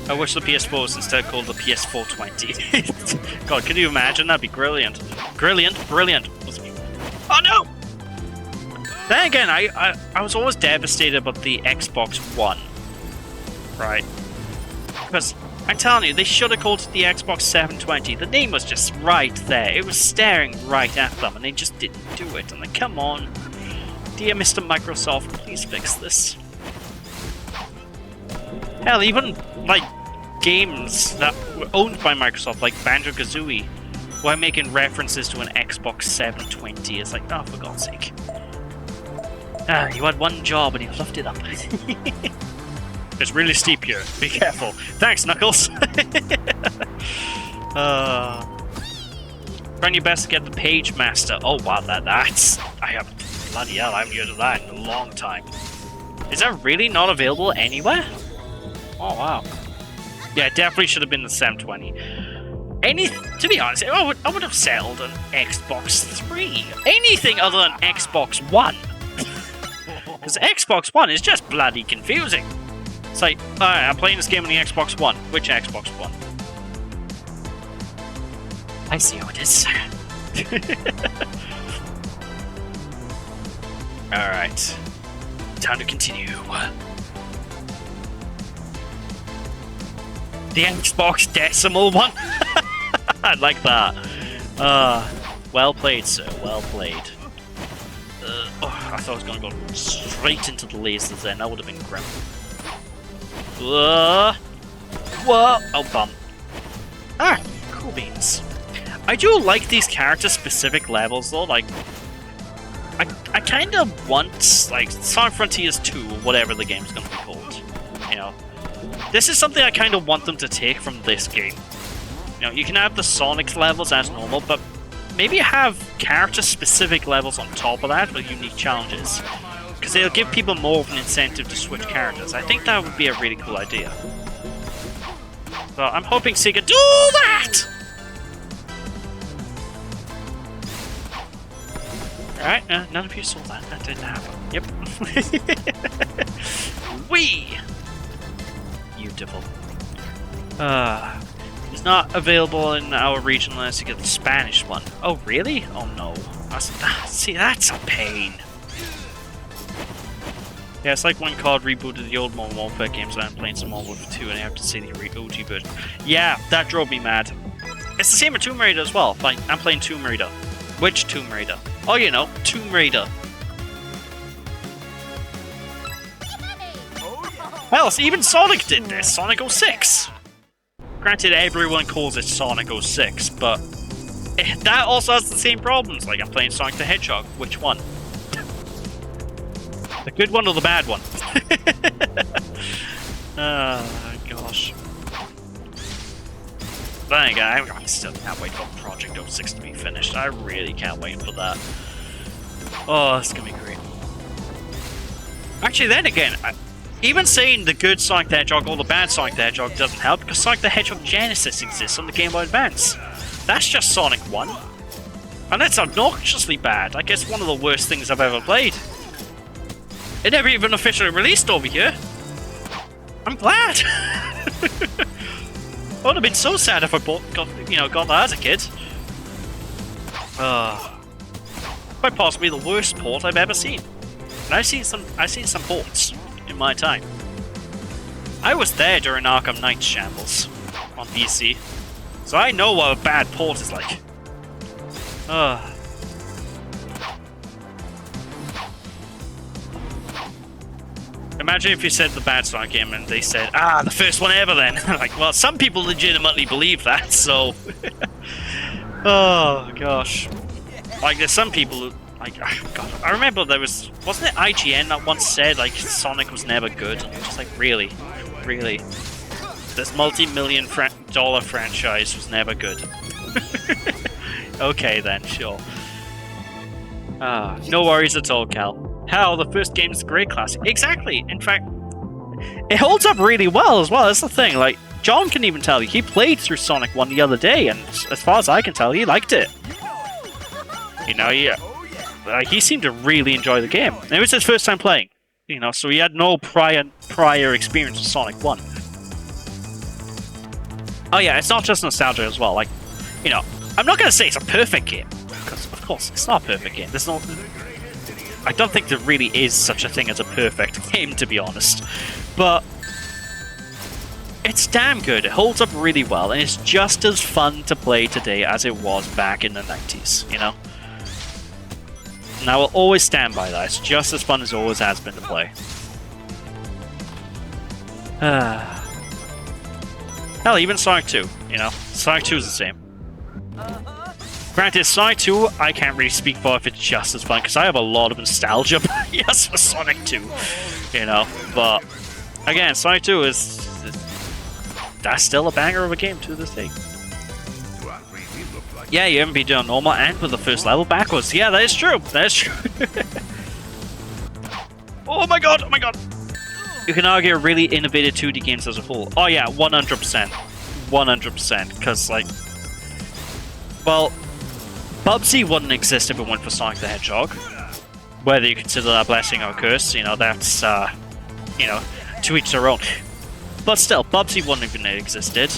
I wish the PS4 was instead called the PS420. God, can you imagine? That'd be brilliant. Brilliant. Oh no! Then again, I was always devastated about the Xbox One. Right? Because, I'm telling you, they should have called it the Xbox 720. The name was just right there. It was staring right at them, and they just didn't do it. And like, come on. Dear Mr. Microsoft, please fix this. Hell, even, like, games that were owned by Microsoft, like Banjo-Kazooie, were making references to an Xbox 720. It's like, oh, for God's sake. You had one job and you fluffed it up. It's really steep here. Be careful. Thanks, Knuckles. Trying your best to get the Page Master. Oh wow, that's... I have... Bloody hell, I haven't heard of that in a long time. Is that really not available anywhere? Oh wow. Yeah, it definitely should have been the 720. To be honest, I would have settled an Xbox 3. Anything other than Xbox One. Because Xbox One is just bloody confusing. It's like, alright, I'm playing this game on the Xbox One. Which Xbox One? I see how it is. Alright. Time to continue. The Xbox Decimal one? I like that. Well played, sir. Well played. I thought I was going to go straight into the lasers then. That would have been grim. Whoa! Oh, bum. Ah, cool beans. I do like these character-specific levels, though. Like, I kind of want, like, Sonic Frontiers 2, whatever the game's going to be called. You know, this is something I kind of want them to take from this game. You know, you can have the Sonic levels as normal, but maybe have character-specific levels on top of that with unique challenges. Because they'll give people more of an incentive to switch characters. I think that would be a really cool idea. So I'm hoping Sega do that! Alright, none of you saw that. That didn't happen. Yep. Whee! Beautiful. It's not available in our region unless you get the Spanish one. Oh, really? Oh, no. See, that's a pain. Yeah, it's like when COD rebooted the old Modern Warfare games and I'm playing some Modern Warfare 2 and I have to see the OG version. Yeah, that drove me mad. It's the same with Tomb Raider as well. Like, I'm playing Tomb Raider. Which Tomb Raider? Oh, you know, Tomb Raider. Hell, even Sonic did this. Sonic 06. Granted, everyone calls it Sonic 06, but that also has the same problems. Like, I'm playing Sonic the Hedgehog. Which one? The good one or the bad one? Oh, gosh. But again, I still can't wait for Project 06 to be finished. I really can't wait for that. Oh, it's gonna be great. Actually, then again, even saying the good Sonic the Hedgehog or the bad Sonic the Hedgehog doesn't help, because Sonic the Hedgehog Genesis exists on the Game Boy Advance. That's just Sonic 1. And that's obnoxiously bad. Like, it's one of the worst things I've ever played. It never even officially released over here. I'm glad. I would have been so sad if I got that as a kid. Quite possibly the worst port I've ever seen. And I've seen some ports in my time. I was there during Arkham Knight shambles on PC, so I know what a bad port is like. Imagine if you said the bad Sonic game and they said, "Ah, the first one ever." Then, like, well, some people legitimately believe that. So, oh gosh, like there's some people who, like, God, I remember wasn't it IGN that once said like Sonic was never good? And just like, really, this multi-million dollar franchise was never good. Okay then, sure. No worries at all, Cal. Hell, the first game's a great classic. Exactly. In fact, it holds up really well as well. That's the thing. Like, John can even tell you, he played through Sonic 1 the other day, and as far as I can tell, he liked it. You know, he seemed to really enjoy the game. And it was his first time playing. You know, so he had no prior experience with Sonic 1. Oh yeah, it's not just nostalgia as well. Like, you know, I'm not going to say it's a perfect game, because of course it's not a perfect game. There's no... I don't think there really is such a thing as a perfect game, to be honest. But it's damn good. It holds up really well, and it's just as fun to play today as it was back in the 90s, you know? And I will always stand by that. It's just as fun as it always has been to play. Hell, even Sonic 2, you know? Sonic 2 is the same. Granted, Sonic 2, I can't really speak for if it's just as fun, because I have a lot of nostalgia yes, for Sonic 2, you know, but again, Sonic 2 that's still a banger of a game to this day. Yeah, you haven't been doing normal and with the first level backwards. Yeah, that is true, that is true. Oh my god, oh my god. You can argue really innovative 2D games as a whole. Oh yeah, 100%. 100%, because like, well, Bubsy wouldn't exist if it weren't for Sonic the Hedgehog. Whether you consider that a blessing or a curse, you know, that's, you know, to each their own. But still, Bubsy wouldn't have existed.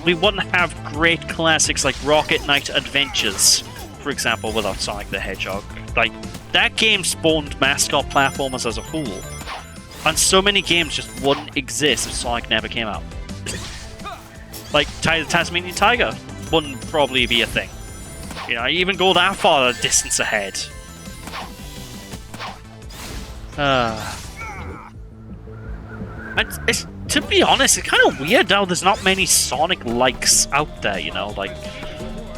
We wouldn't have great classics like Rocket Knight Adventures, for example, without Sonic the Hedgehog. Like, that game spawned mascot platformers as a whole. And so many games just wouldn't exist if Sonic never came out. Like, the Tasmanian Tiger wouldn't probably be a thing. You know, even go that far a distance ahead. And it's, to be honest, it's kind of weird how there's not many Sonic-likes out there, you know? Like,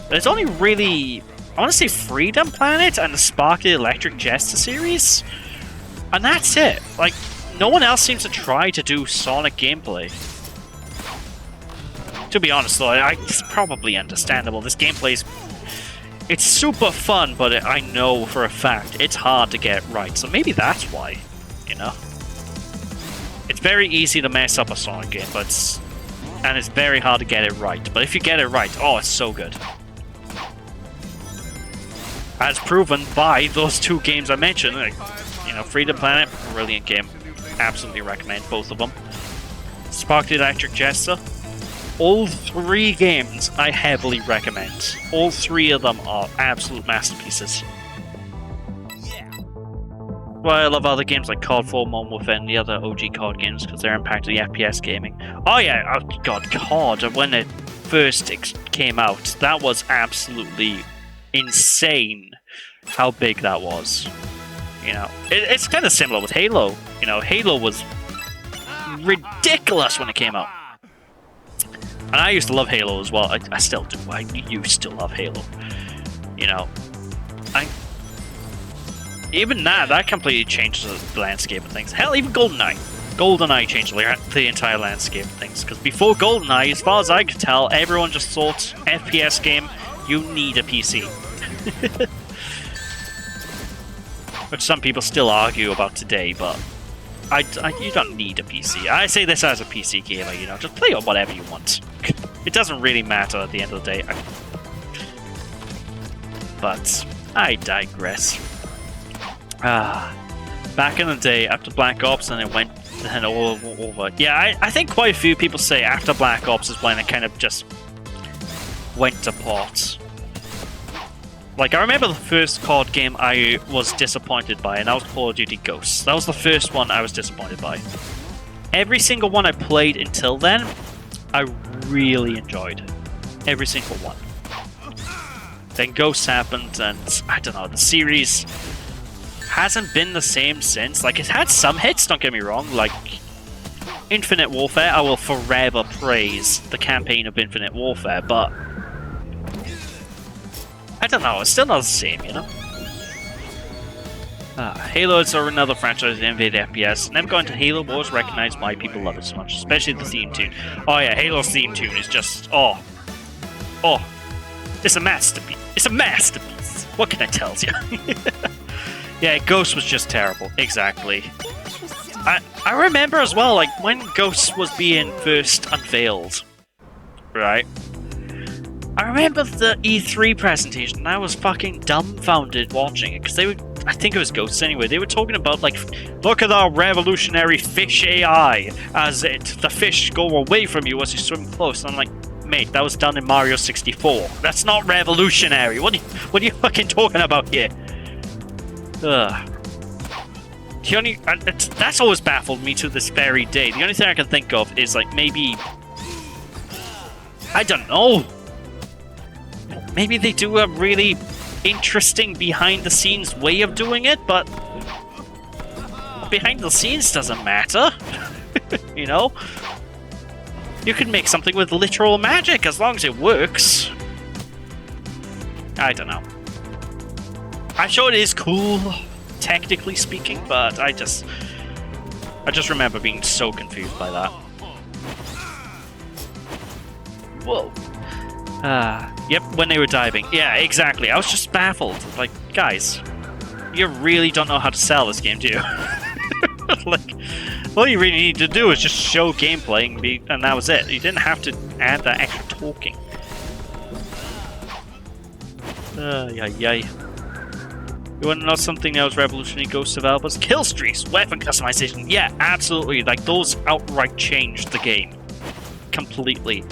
there's only really, I want to say Freedom Planet and the Sparky Electric Jester series. And that's it. Like, no one else seems to try to do Sonic gameplay. To be honest, though, it's probably understandable. This gameplay's... It's super fun, but I know for a fact it's hard to get right. So maybe that's why, you know? It's very easy to mess up a Sonic game, but and it's very hard to get it right. But if you get it right, oh, it's so good. As proven by those two games I mentioned. Like, you know, Freedom Planet, brilliant game. Absolutely recommend both of them. Sparky Electric Jester. All three games I heavily recommend. All three of them are absolute masterpieces. Well, I love other games like COD 4, Modern Warfare, and the other OG COD games because they're impacted the FPS gaming. Oh yeah, oh god, COD, when it first came out, that was absolutely insane how big that was. You know, it's kind of similar with Halo. You know, Halo was ridiculous when it came out. And I used to love Halo as well. I still do. I used to love Halo. You know, even that completely changed the landscape of things. Hell, even GoldenEye. GoldenEye changed the entire landscape of things. Because before GoldenEye, as far as I could tell, everyone just thought FPS game, you need a PC. Which some people still argue about today, but you don't need a PC. I say this as a PC gamer, you know, just play on whatever you want. It doesn't really matter at the end of the day. But I digress. Back in the day, after Black Ops, and it went all over. Yeah, I think quite a few people say after Black Ops is when it kind of just went to pot. Like, I remember the first COD game I was disappointed by, and that was Call of Duty Ghosts. That was the first one I was disappointed by. every single one I played until then, I really enjoyed. Every single one. Then Ghosts happened, and I don't know, the series hasn't been the same since. Like, it had some hits, don't get me wrong, like Infinite Warfare. I will forever praise the campaign of Infinite Warfare, but I don't know, it's still not the same, you know? Halo is another franchise that invaded FPS. Never got into Halo, but always recognize why people love it so much, especially the theme tune. Oh yeah, Halo's theme tune is just, oh, it's a masterpiece. It's a masterpiece. What can I tell you? Yeah, Ghost was just terrible. Exactly. I remember as well, like, when Ghost was being first unveiled, right? I remember the E3 presentation, and I was fucking dumbfounded watching it, because they were, I think it was Ghosts anyway, they were talking about, like, look at our revolutionary fish AI, as the fish go away from you as you swim close, and I'm like, mate, that was done in Mario 64. That's not revolutionary. What are you fucking talking about here? Ugh. That's always baffled me to this very day. The only thing I can think of is, like, maybe, I don't know. Maybe they do a really interesting behind-the-scenes way of doing it, but behind-the-scenes doesn't matter. You know? You can make something with literal magic as long as it works. I don't know. I'm sure it is cool, technically speaking, but I just remember being so confused by that. Whoa. Yep, when they were diving. Yeah, exactly. I was just baffled. Like, guys, you really don't know how to sell this game, do you? Like, all you really need to do is just show gameplay, and that was it. You didn't have to add that extra talking. Yay. You want to know something that was revolutionary Ghost developers? Kill streaks, weapon customization. Yeah, absolutely. Like, those outright changed the game. Completely.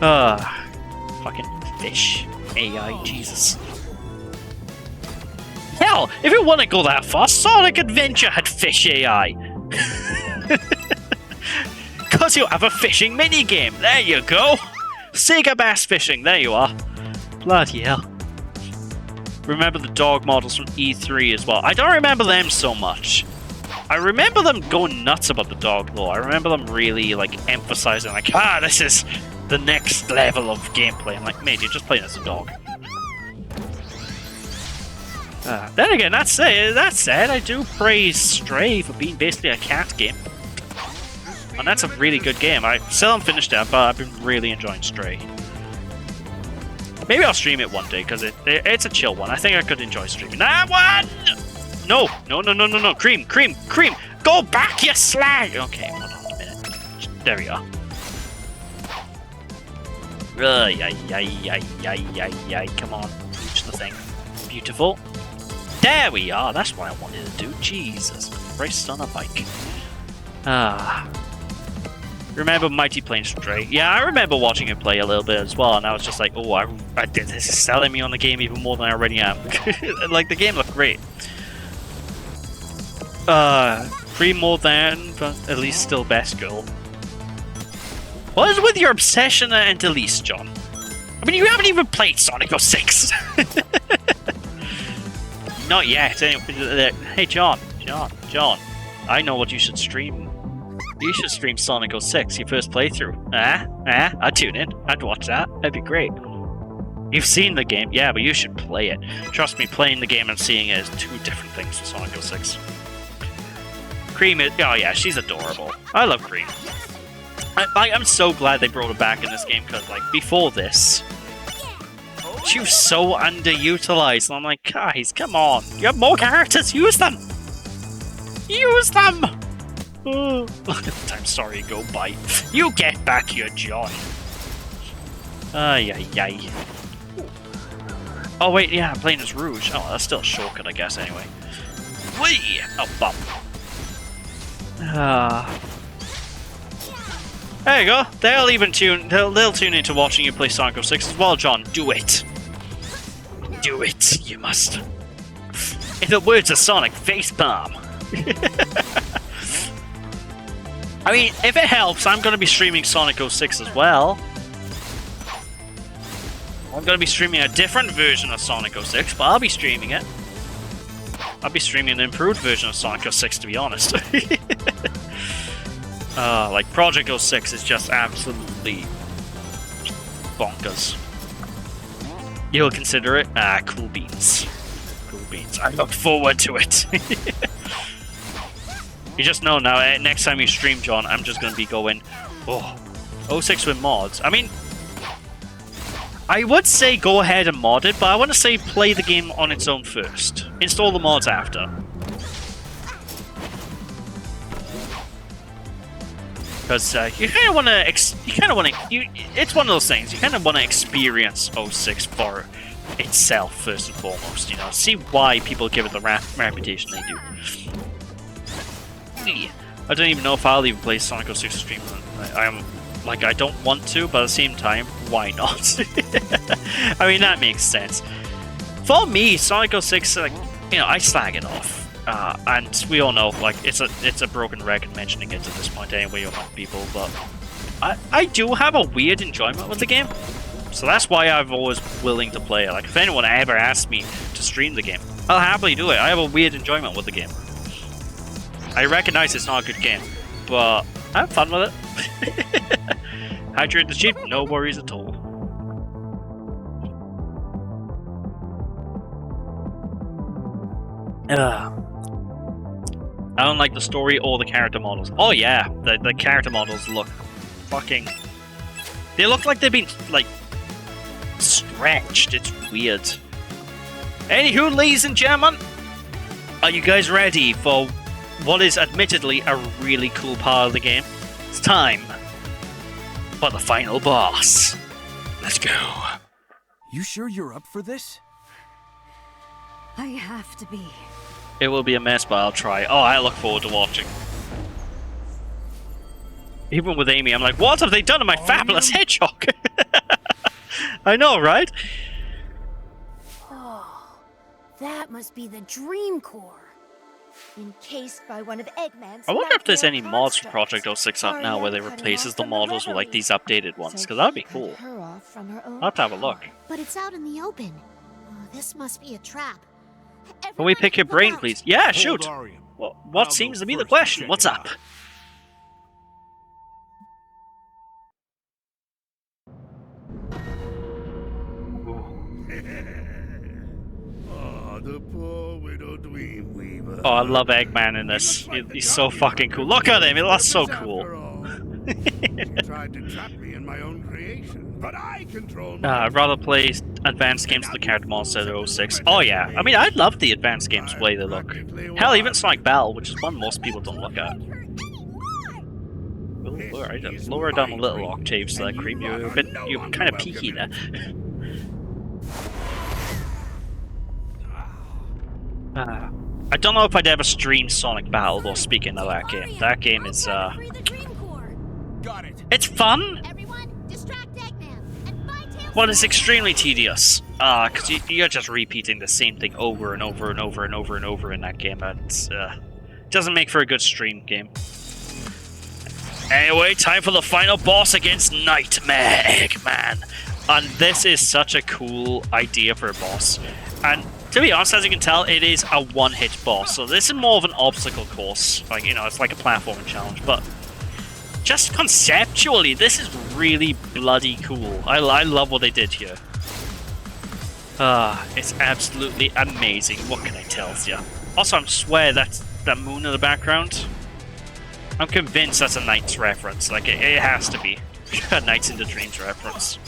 Fucking fish. AI, Jesus. Hell, if you want to go that far, Sonic Adventure had fish AI. Because you have a fishing minigame. There you go. Sega Bass Fishing. There you are. Bloody hell. Remember the dog models from E3 as well. I don't remember them so much. I remember them going nuts about the dog, though. I remember them really, like, emphasizing, like, this is the next level of gameplay. I'm like, mate, you're just playing as a dog. Then again, that said, I do praise Stray for being basically a cat game. And that's a really good game. I still haven't finished it, but I've been really enjoying Stray. Maybe I'll stream it one day, because it's a chill one. I think I could enjoy streaming that one! No! Cream! Go back, you slag! Okay, hold on a minute. There we are. Come on. Reach the thing. Beautiful. There we are! That's what I wanted to do. Jesus Christ on a bike. Remember Mighty playing Stray? Yeah, I remember watching him play a little bit as well, and I was just like, oh, this is selling me on the game even more than I already am. Like, the game looked great. Pretty more than, but at least still best girl. What is with your obsession and Elise, John? I mean, you haven't even played Sonic 06. Not yet. Anyway, hey, John. I know what you should stream. You should stream Sonic 06, your first playthrough. I'd tune in. I'd watch that. That'd be great. You've seen the game, yeah, but you should play it. Trust me, playing the game and seeing it is two different things for Sonic 06. Cream is... Oh yeah, she's adorable. I love Cream. I'm so glad they brought her back in this game, because, like, before this, she was so underutilized. And I'm like, guys, come on. You have more characters. Use them. Use them. Oh, look at the time. Sorry, go by. You get back here, John. Ay. Oh, wait, yeah, I'm playing as Rouge. Oh, that's still a shortcut, I guess, anyway. Whee! Oh, bump. There you go. They'll tune into watching you play Sonic 06 as well, John. Do it. Do it. You must. In the words of Sonic, facepalm. I mean, if it helps, I'm going to be streaming Sonic 06 as well. I'm going to be streaming a different version of Sonic 06, but I'll be streaming it. I'll be streaming an improved version of Sonic 06, to be honest. Like, Project 06 is just absolutely bonkers. You'll consider it? Ah, cool beans. Cool beans. I look forward to it. You just know now, next time you stream, John, I'm just going to be going, oh, 06 with mods. I mean, I would say go ahead and mod it, but I want to say play the game on its own first. Install the mods after. Because you kind of want to, it's one of those things, you kind of want to experience 06 for itself first and foremost, you know, see why people give it the reputation they do. I don't even know if I'll even play Sonic 06 stream. I don't want to, but at the same time, why not? I mean, that makes sense. For me, Sonic 06, like, you know, I slag it off. And we all know, like, it's a broken record mentioning it at this point anyway among people, but I do have a weird enjoyment with the game. So that's why I'm always willing to play it. Like, if anyone ever asks me to stream the game, I'll happily do it. I have a weird enjoyment with the game. I recognize it's not a good game, but I have fun with it. Hydrate the sheep, no worries at all. I don't like the story or the character models. Oh yeah, the character models look fucking... They look like they've been, like, stretched. It's weird. Anywho, ladies and gentlemen, are you guys ready for what is admittedly a really cool part of the game? It's time for the final boss. Let's go. You sure you're up for this? I have to be. It will be a mess, but I'll try. Oh, I look forward to watching. Even with Amy, I'm like, what have they done to my fabulous hedgehog? I know, right? Oh, that must be the Dream Core. Encased by one of Eggman's I wonder if there's any nightmare mods for constructs. Project 06 up now where they replaces the From models with like these updated ones, So because that'd be he cut cool. her off from her own I'll have to have a look. power. But it's out in the open. Oh, this must be a trap. Can we pick your Everybody, brain, look out. please? Yeah, shoot! Hold Arium. What I'll seems go to be the first and question? check What's it up? out. Oh, the poor widow Dreamweaver. Oh, I love Eggman in this. He's so fucking cool. Look at him, he looks so cool. She tried to trap me in my own creation, but I control my I'd rather play advanced games with the character models instead of 06. Oh yeah, I mean, I love the advanced games the way they look. Hell, even Sonic Bell, which is one most people don't look at. Lower down a little octaves there, Cream. You're kind of peaky there. I don't know if I'd ever stream Sonic Battle though, speaking of that game. That game is, Free the Dream Core. Got it. it's fun, Everyone, distract Eggman and find Tails. but it's extremely tedious. Because you're just repeating the same thing over and over and over and over and over in that game, and it doesn't make for a good stream game. Anyway, time for the final boss against Nightmare Eggman. And this is such a cool idea for a boss. And to be honest, as you can tell, it is a one-hit boss. So this is more of an obstacle course. Like, you know, it's like a platforming challenge. But just conceptually, this is really bloody cool. I love what they did here. It's absolutely amazing. What can I tell you? Also, I swear that's that moon in the background. I'm convinced that's a Knights reference. Like, it has to be. A Knights in the Dreams reference.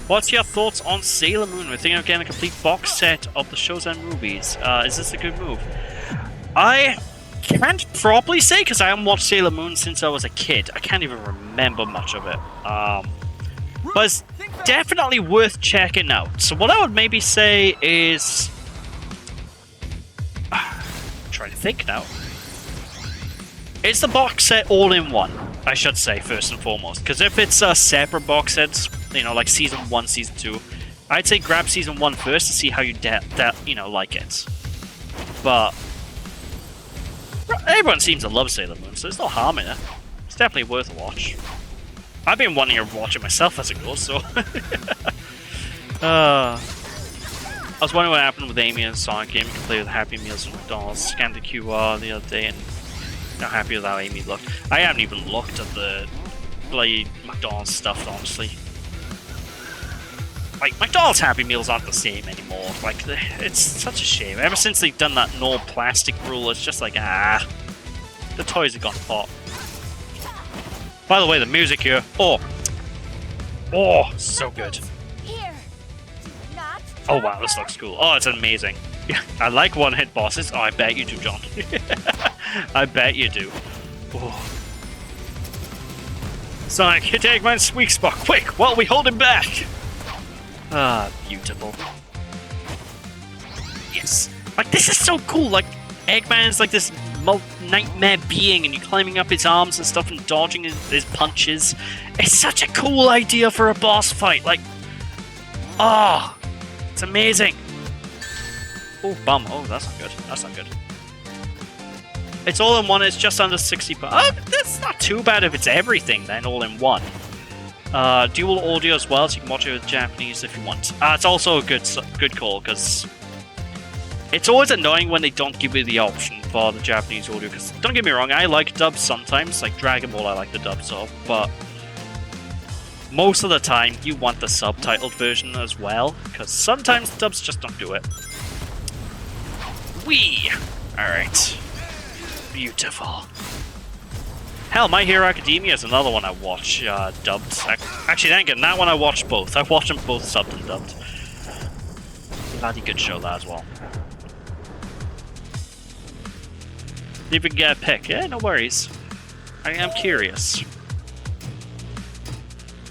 What's your thoughts on Sailor Moon? We're thinking of getting a complete box set of the Shozen movies. Is this a good move? I can't properly say because I haven't watched Sailor Moon since I was a kid. I can't even remember much of it. But it's definitely worth checking out. So what I would maybe say is... I'm trying to think now. Is the box set all in one? I should say, first and foremost. Because if it's a separate box sets, you know, like Season 1, Season 2, I'd say grab Season 1 first to see how you like it. But... everyone seems to love Sailor Moon, so there's no harm in it. It's definitely worth a watch. I've been wanting to watch it myself as it goes, so... I was wondering what happened with Amy and Sonic Game. You can play with Happy Meals from McDonald's. Scanned the QR the other day and not happy with how Amy looked. I haven't even looked at the bloody McDonald's stuff, honestly. Like, McDonald's Happy Meals aren't the same anymore. Like, it's such a shame. Ever since they've done that no plastic rule, it's just like, the toys have gone hot. By the way, the music here, oh, so good. Here. Not Oh wow, this looks cool. Oh, it's amazing. Yeah, I like one-hit bosses. Oh, I bet you do, John. I bet you do. Oh. Sonic, hit Eggman's weak spot, quick, while we hold him back! Ah, beautiful. Yes! Like, this is so cool! Like, Eggman's like this nightmare being, and you're climbing up his arms and stuff and dodging his punches. It's such a cool idea for a boss fight! Like, oh! It's amazing! Oh, bum. Oh, that's not good. That's not good. It's all in one, it's just under 60 pounds. Oh, that's not too bad if it's everything, then, all in one. Dual audio as well, so you can watch it with Japanese if you want. It's also a good call, because it's always annoying when they don't give you the option for the Japanese audio, because don't get me wrong, I like dubs sometimes, like Dragon Ball I like the dubs of, but most of the time you want the subtitled version as well, because sometimes dubs just don't do it. Whee! Alright. Beautiful. Hell, My Hero Academia is another one I watch dubbed. Actually, thank you. That one I watched both. I watched them both subbed and dubbed. Bloody good show that as well. See if we can get a pick. Yeah, no worries. I am curious.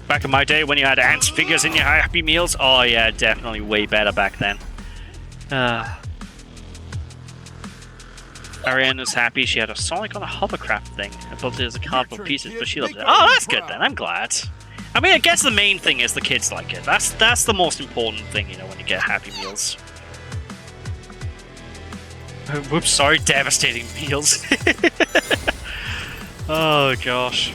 Back in my day when you had ants figures in your Happy Meals, oh yeah, definitely way better back then. Ariana's happy she had a Sonic on a hovercraft thing. Above there's a cardboard pieces, but she loves it. Oh, that's good then. I'm glad. I mean, I guess the main thing is the kids like it. That's the most important thing, you know, when you get Happy Meals. Whoops, sorry, devastating meals. Oh gosh.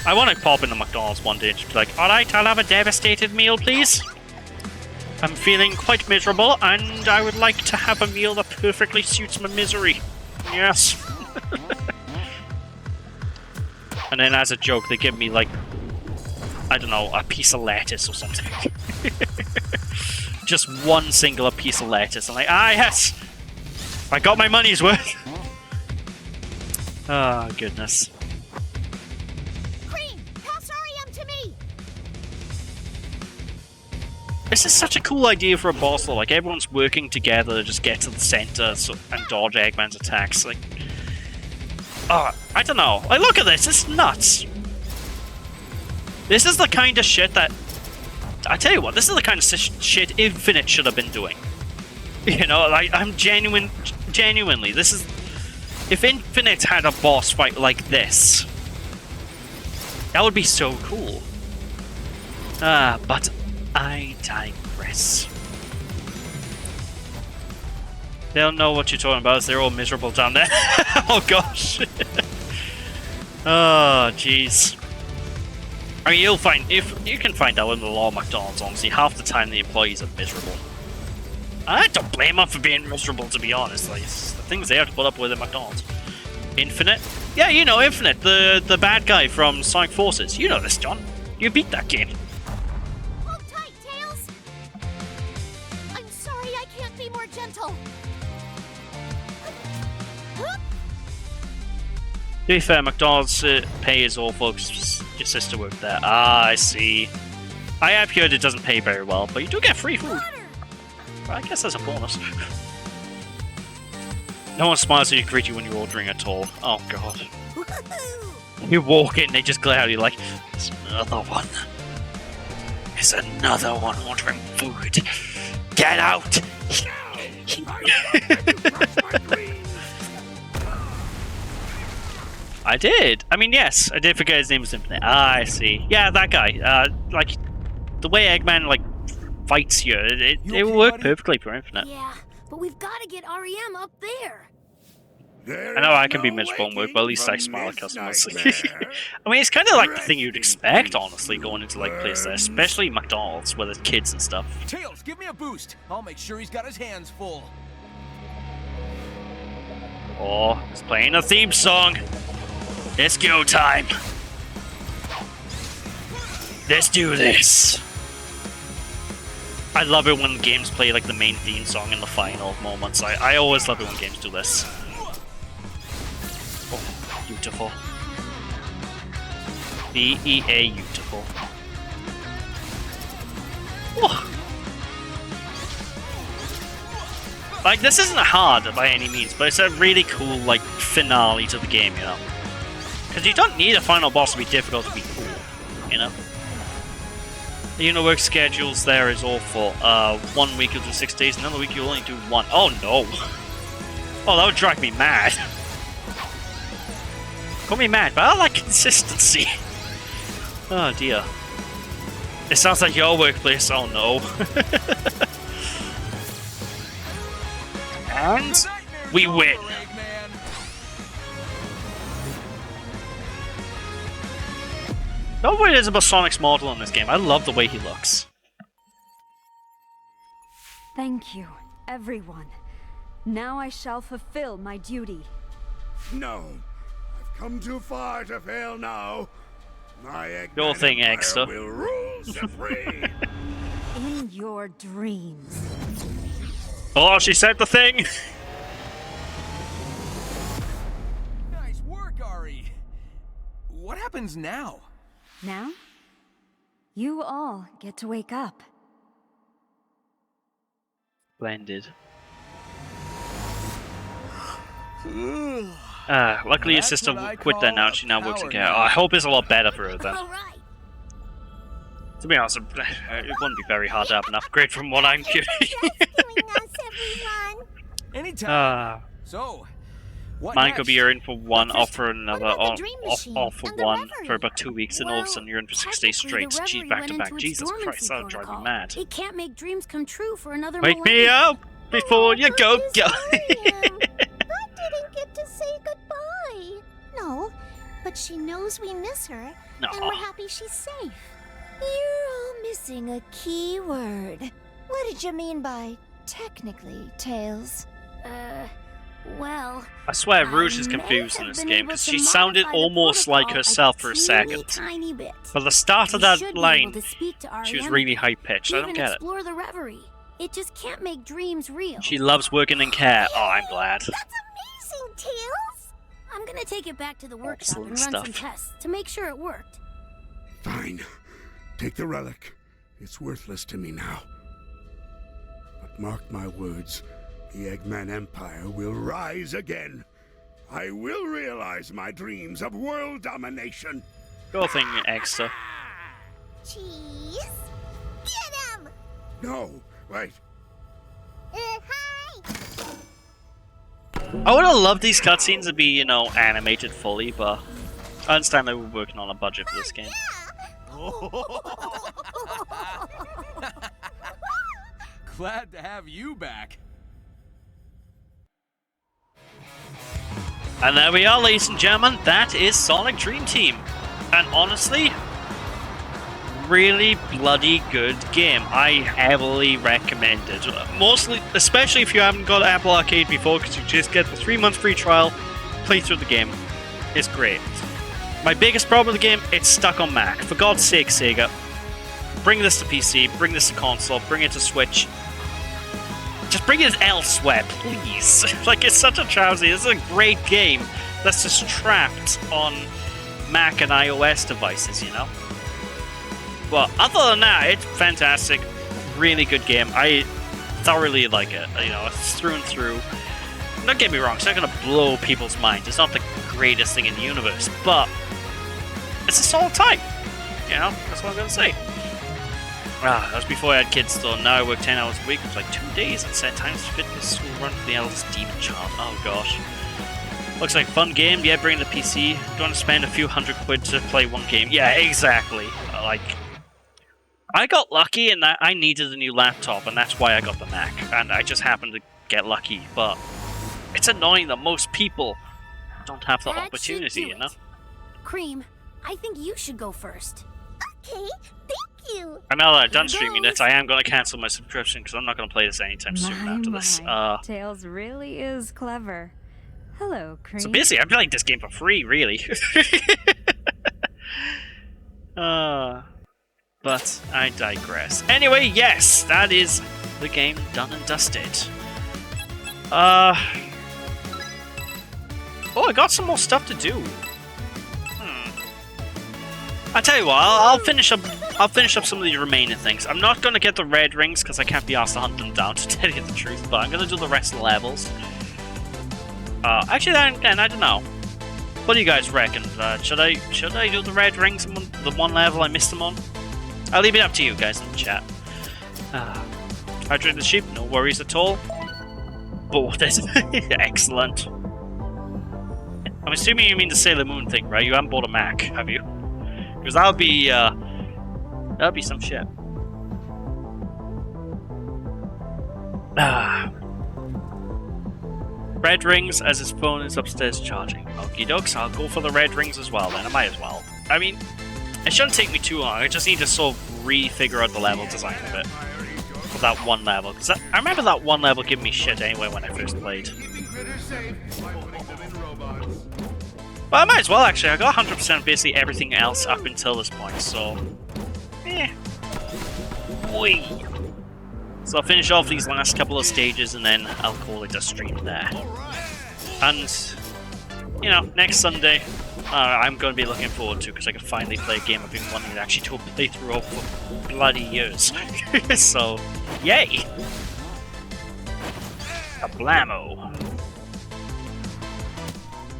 I want to pop into McDonald's one day and just be like, alright, I'll have a devastated meal, please. I'm feeling quite miserable, and I would like to have a meal that perfectly suits my misery. Yes. And then as a joke, they give me, like, I don't know, a piece of lettuce or something. Just one singular piece of lettuce. I'm like, yes! I got my money's worth! Oh, goodness. This is such a cool idea for a boss though, like everyone's working together to just get to the center and dodge Eggman's attacks, like... Oh, I don't know. Like, look at this, it's nuts! This is the kind of shit that... I tell you what, this is the kind of shit Infinite should have been doing. You know, like, I'm genuinely, this is... If Infinite had a boss fight like this, that would be so cool. But... I digress. They don't know what you're talking about. They're all miserable down there. Oh gosh. Oh jeez. I mean, if you can find out in the law of McDonald's. Honestly, half the time the employees are miserable. I don't blame them for being miserable, to be honest. Like, it's the things they have to put up with at McDonald's. Infinite? Yeah, you know Infinite, the bad guy from Sonic Forces. You know this, John. You beat that game. To be fair, McDonald's pay is all folks. Your sister worked there. I see. I have heard it doesn't pay very well, but you do get free food. Well, I guess that's a bonus. No one smiles at you, greet you when you're ordering at all. Oh god. You walk in, they just glare at you like, there's another one. There's another one ordering food. Get out! I did. I mean, yes, I did forget his name was Infinite. I see. Yeah, that guy. Like, the way Eggman, like, fights you, it will work perfectly for Infinite. Yeah, but we've got to get REM up there. There I know is I can be no miserable in work, waking but at least I from smile at this customers. nightmare. I mean, it's kind of like the Rest thing you'd in expect, peace, honestly, going into like places, worms. especially McDonald's, where there's kids and stuff. Tails, give me a boost. I'll make sure he's got his hands full. Oh, it's playing a theme song. It's go time. Let's do this. I love it when games play like the main theme song in the final moments. I always love it when games do this. Oh, beautiful. B-E-A, beautiful. Oh. Like, this isn't hard by any means, but it's a really cool, like, finale to the game, you know? Because you don't need a final boss to be difficult to be cool, you know? The work schedules there is awful. 1 week you'll do 6 days, another week you'll only do 1. Oh no! Oh, that would drive me mad. Call me mad, but I like consistency. Oh dear. It sounds like your workplace, oh no. And we win. Nobody is about Sonic's model in this game. I love the way he looks. Thank you, everyone. Now I shall fulfill my duty. No, I've come too far to fail now. My Eggman Your thing, Empire Eggster. will rule supreme. In your dreams. Oh, she said the thing! Nice work, Ari. What happens now? Now, you all get to wake up. Blended. Luckily your That's sister what I quit there now call and she now works in power care. nap. Oh, I hope it's a lot better for her then. All right. To be honest, it wouldn't be very hard to have an upgrade from what I'm getting. Rescuing us, everyone. Anytime. So, what Mine could next? be you're in for one, off for another, about the off, dream off, machine off for and the one reverie? for about 2 weeks, and all of a Well, sudden you're in for 6 days technically, straight. the Geez, reverie back to went back. into its Jesus dormancy Christ, that'll drive me protocol. mad. It can't make dreams come true for another Wake me up before you go, go. I didn't get to say goodbye. No, but she knows we miss her, No. and we're happy she's safe. You're all missing a key word. What did you mean by technically, Tails? Well... I swear Rouge is I may confused in have this been game able because to she sounded modify the almost like protocol herself for a teeny second. Tiny bit. But the start of We that should be line, able to speak to she was Ariana, really high pitched. I don't even get it. explore the reverie. It just can't make dreams real. She loves working in care. Oh, I'm glad. That's amazing, Tails! I'm gonna take it back to the workshop and run Excellent some stuff. tests to make sure it worked. Fine. Take the relic. It's worthless to me now. But mark my words, the Eggman Empire will rise again. I will realize my dreams of world domination. Go thing, Extra. Cheese? Get him! No, wait. Hi! I would have loved these cutscenes to be, animated fully, but I understand they were working on a budget for this game. Glad to have you back. And there we are, ladies and gentlemen. That is Sonic Dream Team. And honestly, really bloody good game. I heavily recommend it. Mostly, especially if you haven't got Apple Arcade before, because you just get the 3-month free trial, play through the game. It's great. My biggest problem with the game, it's stuck on Mac. For God's sake, Sega, bring this to PC, bring this to console, bring it to Switch. Just bring it elsewhere, please. Like, it's such a travesty. This is a great game that's just trapped on Mac and iOS devices, you know? Well, other than that, it's fantastic. Really good game. I thoroughly like it. It's through and through. Don't get me wrong, it's not going to blow people's minds. It's not the greatest thing in the universe, but it's a solid time. That's what I'm going to say. That was before I had kids, though. Now I work 10 hours a week, it's like 2 days at set times to fitness school run for the eldest demon child. Oh gosh. Looks like a fun game. Yeah, bring the PC. Don't want to spend a few £100 to play one game. Yeah, exactly. I got lucky in that I needed a new laptop, and that's why I got the Mac. And I just happened to get lucky, but It's annoying that most people don't have the That opportunity, should do you know? it. Cream, I think you should go first. Okay, thank you. And now that I'm done Here streaming goes. this, I am going to cancel my subscription because I'm not going to play this anytime soon after this. Tails really is clever. Hello, Cream. So basically, I'm playing this game for free, really. But I digress. Anyway, yes, that is the game done and dusted. Oh, I got some more stuff to do. I tell you what, I'll finish up. I'll finish up some of the remaining things. I'm not gonna get the red rings because I can't be asked to hunt them down, to tell you the truth. But I'm gonna do the rest of the levels. Actually, then again, I don't know. What do you guys reckon? Should I do the red rings in the one level I missed them on? I'll leave it up to you guys in the chat. Hydrate the sheep, no worries at all. Bought it. Excellent. I'm assuming you mean the Sailor Moon thing, right? You haven't bought a Mac, have you? Because that'll be some shit. Red rings as his phone is upstairs charging. Okie dokes, I'll go for the red rings as well then. I might as well. I mean, it shouldn't take me too long. I just need to sort of re-figure out the level design of it. For that one level. Because I remember that one level giving me shit anyway when I first played. Well, I might as well actually. I got 100% of basically everything else up until this point, so... Whee! So I'll finish off these last couple of stages and then I'll call it a stream there. And, you know, next Sunday, I'm going to be looking forward to because I can finally play a game I've been wanting to actually do a playthrough of for bloody years. So, yay! A blammo.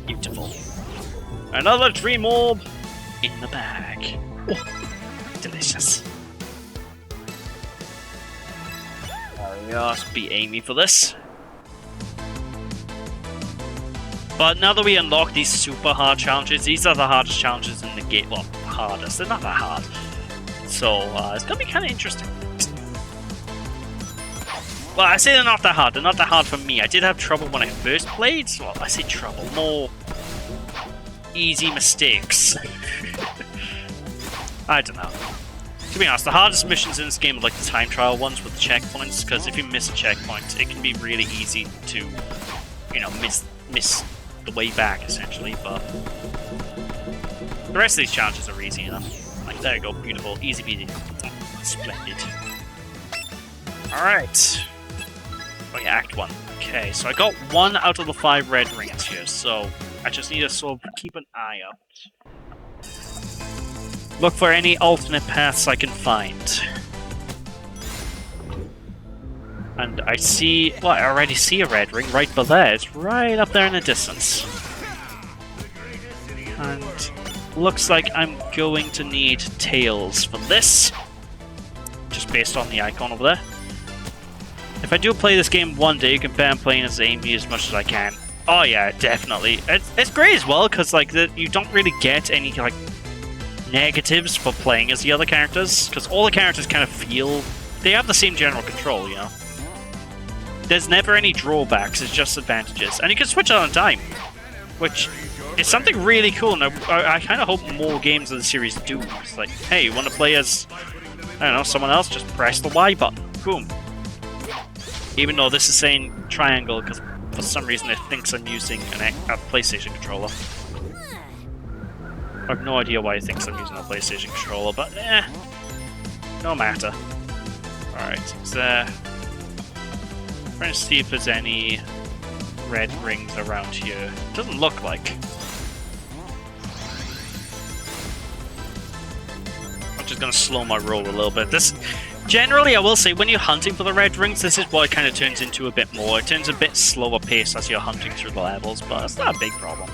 Beautiful. Another dream orb in the bag. Oh, delicious. Just be aiming for this. But now that we unlock these super hard challenges, these are the hardest challenges in the game. Well, hardest. They're not that hard. So, it's gonna be kind of interesting. Well, I say they're not that hard. They're not that hard for me. I did have trouble when I first played. Well, I say trouble. More easy mistakes. I don't know. To be honest, the hardest missions in this game are like the time trial ones with the checkpoints, because if you miss a checkpoint, it can be really easy to, you know, miss the way back, essentially, but the rest of these challenges are easy enough. Like, there you go, beautiful, easy peasy. Splendid. Alright. Oh yeah, Act 1. Okay, so I got 1 out of the 5 red rings here, so I just need to sort of keep an eye out. Look for any alternate paths I can find. And I see... well, I already see a red ring right below there. It's right up there in the distance. And looks like I'm going to need tails for this. Just based on the icon over there. If I do play this game one day, you can bet I'm playing as Amy as much as I can. Oh yeah, definitely. It's great as well, because like you don't really get any like negatives for playing as the other characters, because all the characters kind of feel they have the same general control, you know. There's never any drawbacks, it's just advantages, and you can switch on a dime, which is something really cool. And I kind of hope more games of the series do. It's like, hey, you want to play as, I don't know, someone else? Just press the Y button, boom. Even though this is saying triangle, because for some reason it thinks I'm using a PlayStation controller. I have no idea why it thinks I'm using a PlayStation controller, but no matter. Alright, so trying to see if there's any red rings around here. Doesn't look like. I'm just gonna slow my roll a little bit. This generally, I will say, when you're hunting for the red rings, this is what it kind of turns into a bit more. It turns a bit slower pace as you're hunting through the levels, but it's not a big problem.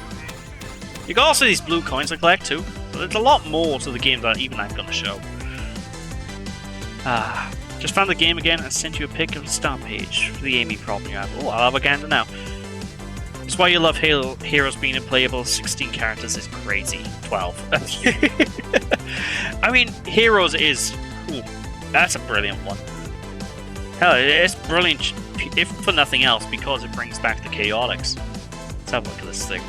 You got also these blue coins to collect too, so there's a lot more to the game that even I'm going to show. Just found the game again and sent you a pic of the start page for the Amy problem you have. Oh, I'll have a gander now. That's why you love Heroes being playable. 16 characters is crazy. 12. I mean, Heroes is... ooh, that's a brilliant one. Hell, it's brilliant, if for nothing else, because it brings back the chaotics. Let's have a look at this thing.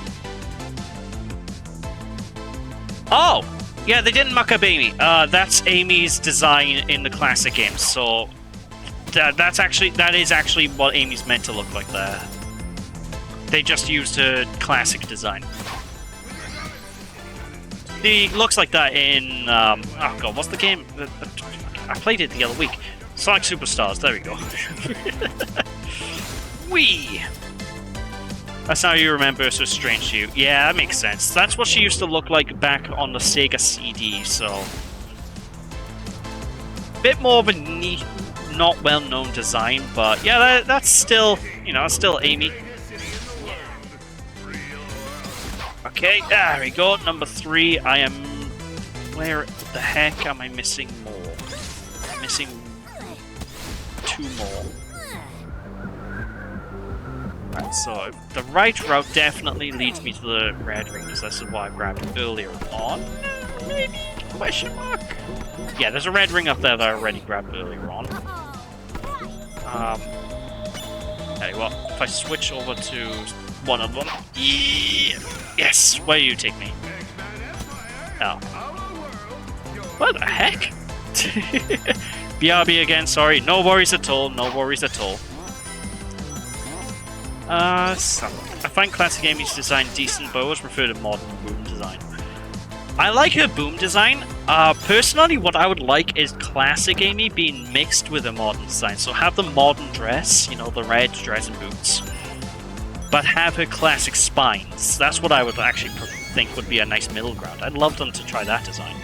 Oh! Yeah, they didn't muck up Amy. That's Amy's design in the classic games, so... That is actually what Amy's meant to look like there. They just used her classic design. He looks like that in, oh god, what's the game? I played it the other week. Sonic Superstars, there we go. Whee! That's how you remember So Strange to You. Yeah, that makes sense. That's what she used to look like back on the Sega CD, so... Bit more of a neat, not well-known design, but yeah, that's still, you know, that's still Amy. Okay, there we go, number 3. I am... Where the heck am I missing more? I'm missing 2 more. Right, so the right route definitely leads me to the red ring, because this is what I grabbed earlier on. Maybe? Question mark? Yeah, there's a red ring up there that I already grabbed earlier on. Tell you what, if I switch over to one of them... Yeah! Yes! Where do you take me? Oh. What the heck? BRB again, sorry. No worries at all, no worries at all. I find classic Amy's design decent, but I always prefer the modern boom design. I like her boom design. Personally, what I would like is classic Amy being mixed with a modern design. So have the modern dress, you know, the red dress and boots, but have her classic spines. That's what I would actually think would be a nice middle ground. I'd love them to try that design.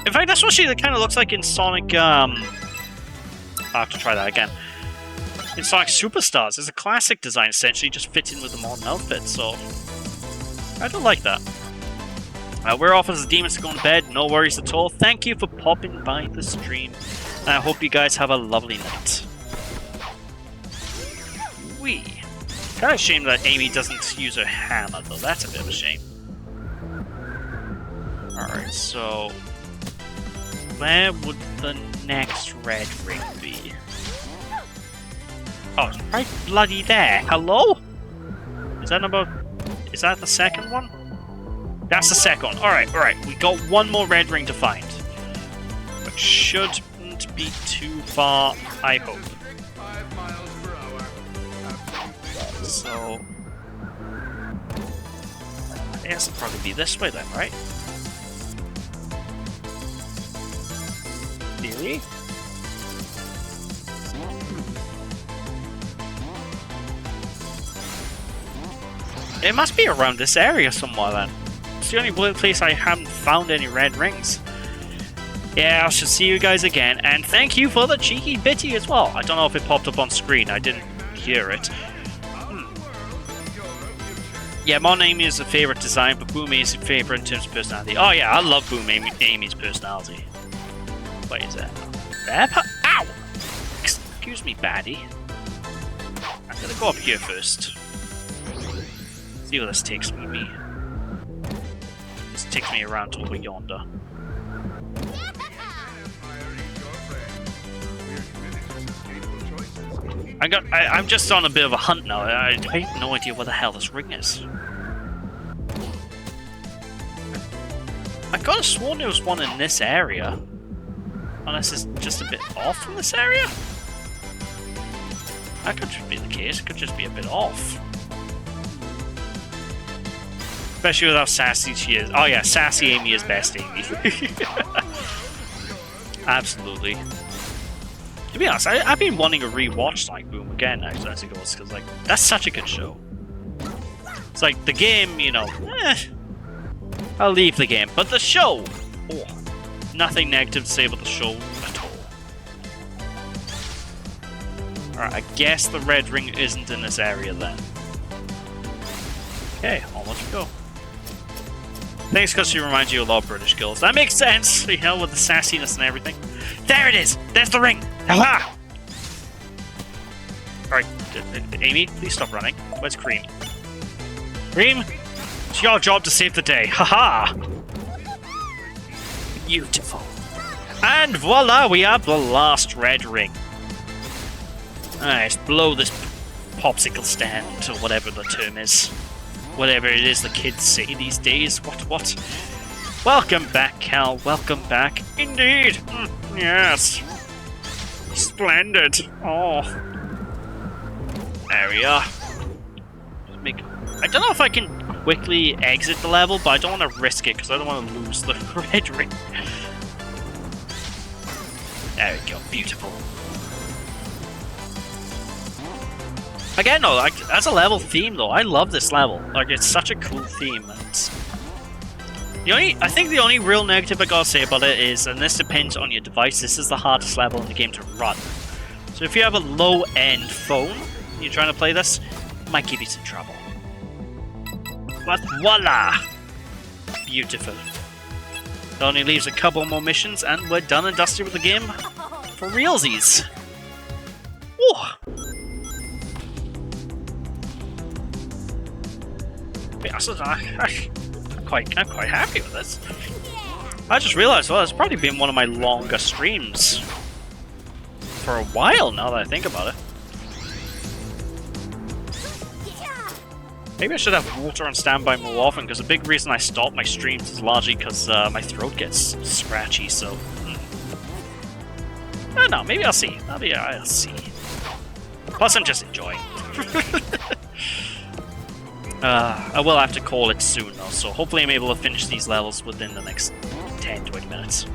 In fact, that's what she kind of looks like in Sonic, I'll have to try that again. In Sonic Superstars, there's a classic design essentially just fits in with the modern outfit, so I don't like that. We're off as the demons to go to bed, no worries at all. Thank you for popping by the stream, and I hope you guys have a lovely night. Whee! Kind of shame that Amy doesn't use her hammer, though. That's a bit of a shame. Alright, so... where would the next red ring be? Oh, it's right bloody there. Hello? Is that number... is that the second one? That's the second one. Alright, alright. We got one more red ring to find. But shouldn't be too far, I hope. So... I guess it'll probably be this way then, right? Really? It must be around this area somewhere then. It's the only place I haven't found any red rings. Yeah, I shall see you guys again, and thank you for the cheeky bitty as well. I don't know if it popped up on screen, I didn't hear it. Yeah, Mon Amy is a favourite design, but Boom Amy's a favourite in terms of personality. Oh yeah, I love Boom Amy's personality. Wait, is that? Ow! Excuse me, baddie. I'm gonna go up here first. See where this takes me. This takes me around over yonder. I'm just on a bit of a hunt now. I have no idea where the hell this ring is. I could have sworn there was one in this area. Unless it's just a bit off from this area? That could just be the case. It could just be a bit off. Especially with how sassy she is. Oh yeah, sassy Amy is best Amy. Absolutely. To be honest, I've been wanting to rewatch Sonic Boom again actually as it goes, because like that's such a good show. It's like the game, you know, I'll leave the game, but the show, oh, nothing negative to say about the show at all. Alright, I guess the red ring isn't in this area then. Okay, almost go. Thanks, because she reminds you of a lot of British girls. That makes sense, you know, with the sassiness and everything. There it is! There's the ring! Aha! Alright, Amy, please stop running. Where's Cream? Cream? It's your job to save the day. Haha! Beautiful. And voila, we have the last red ring. Alright, blow this popsicle stand, or whatever the term is. Whatever it is the kids say these days. What? Welcome back, Cal. Welcome back. Indeed. Yes. Splendid. Oh. There we are. I don't know if I can quickly exit the level, but I don't want to risk it because I don't want to lose the red ring. There we go. Beautiful. Again, though, like, as a level theme, though, I love this level. Like, it's such a cool theme. And I think the only real negative I gotta say about it is, and this depends on your device, this is the hardest level in the game to run. So if you have a low-end phone, and you're trying to play this, it might give you some trouble. But voila! Beautiful. It only leaves a couple more missions, and we're done and dusty with the game for realsies. Whoa! I'm quite happy with this. I just realized, well, it's probably been one of my longer streams for a while now that I think about it. Maybe I should have water on standby more often, because the big reason I stop my streams is largely because my throat gets scratchy, so... I don't know, maybe I'll see. I'll see. Plus, I'm just enjoying. I will have to call it soon, though, so hopefully I'm able to finish these levels within the next 10-20 minutes.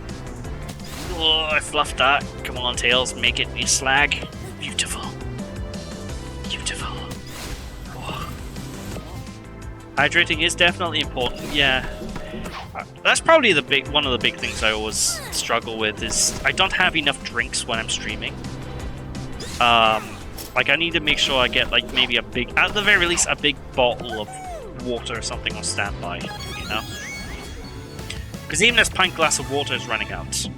Oh, I fluffed that. Come on, Tails, make it, you slag. Beautiful. Beautiful. Oh. Hydrating is definitely important, yeah. That's probably one of the big things I always struggle with, is I don't have enough drinks when I'm streaming. Like, I need to make sure I get, like, maybe at the very least, a big bottle of water or something on standby, you know? Because even this pint glass of water is running out.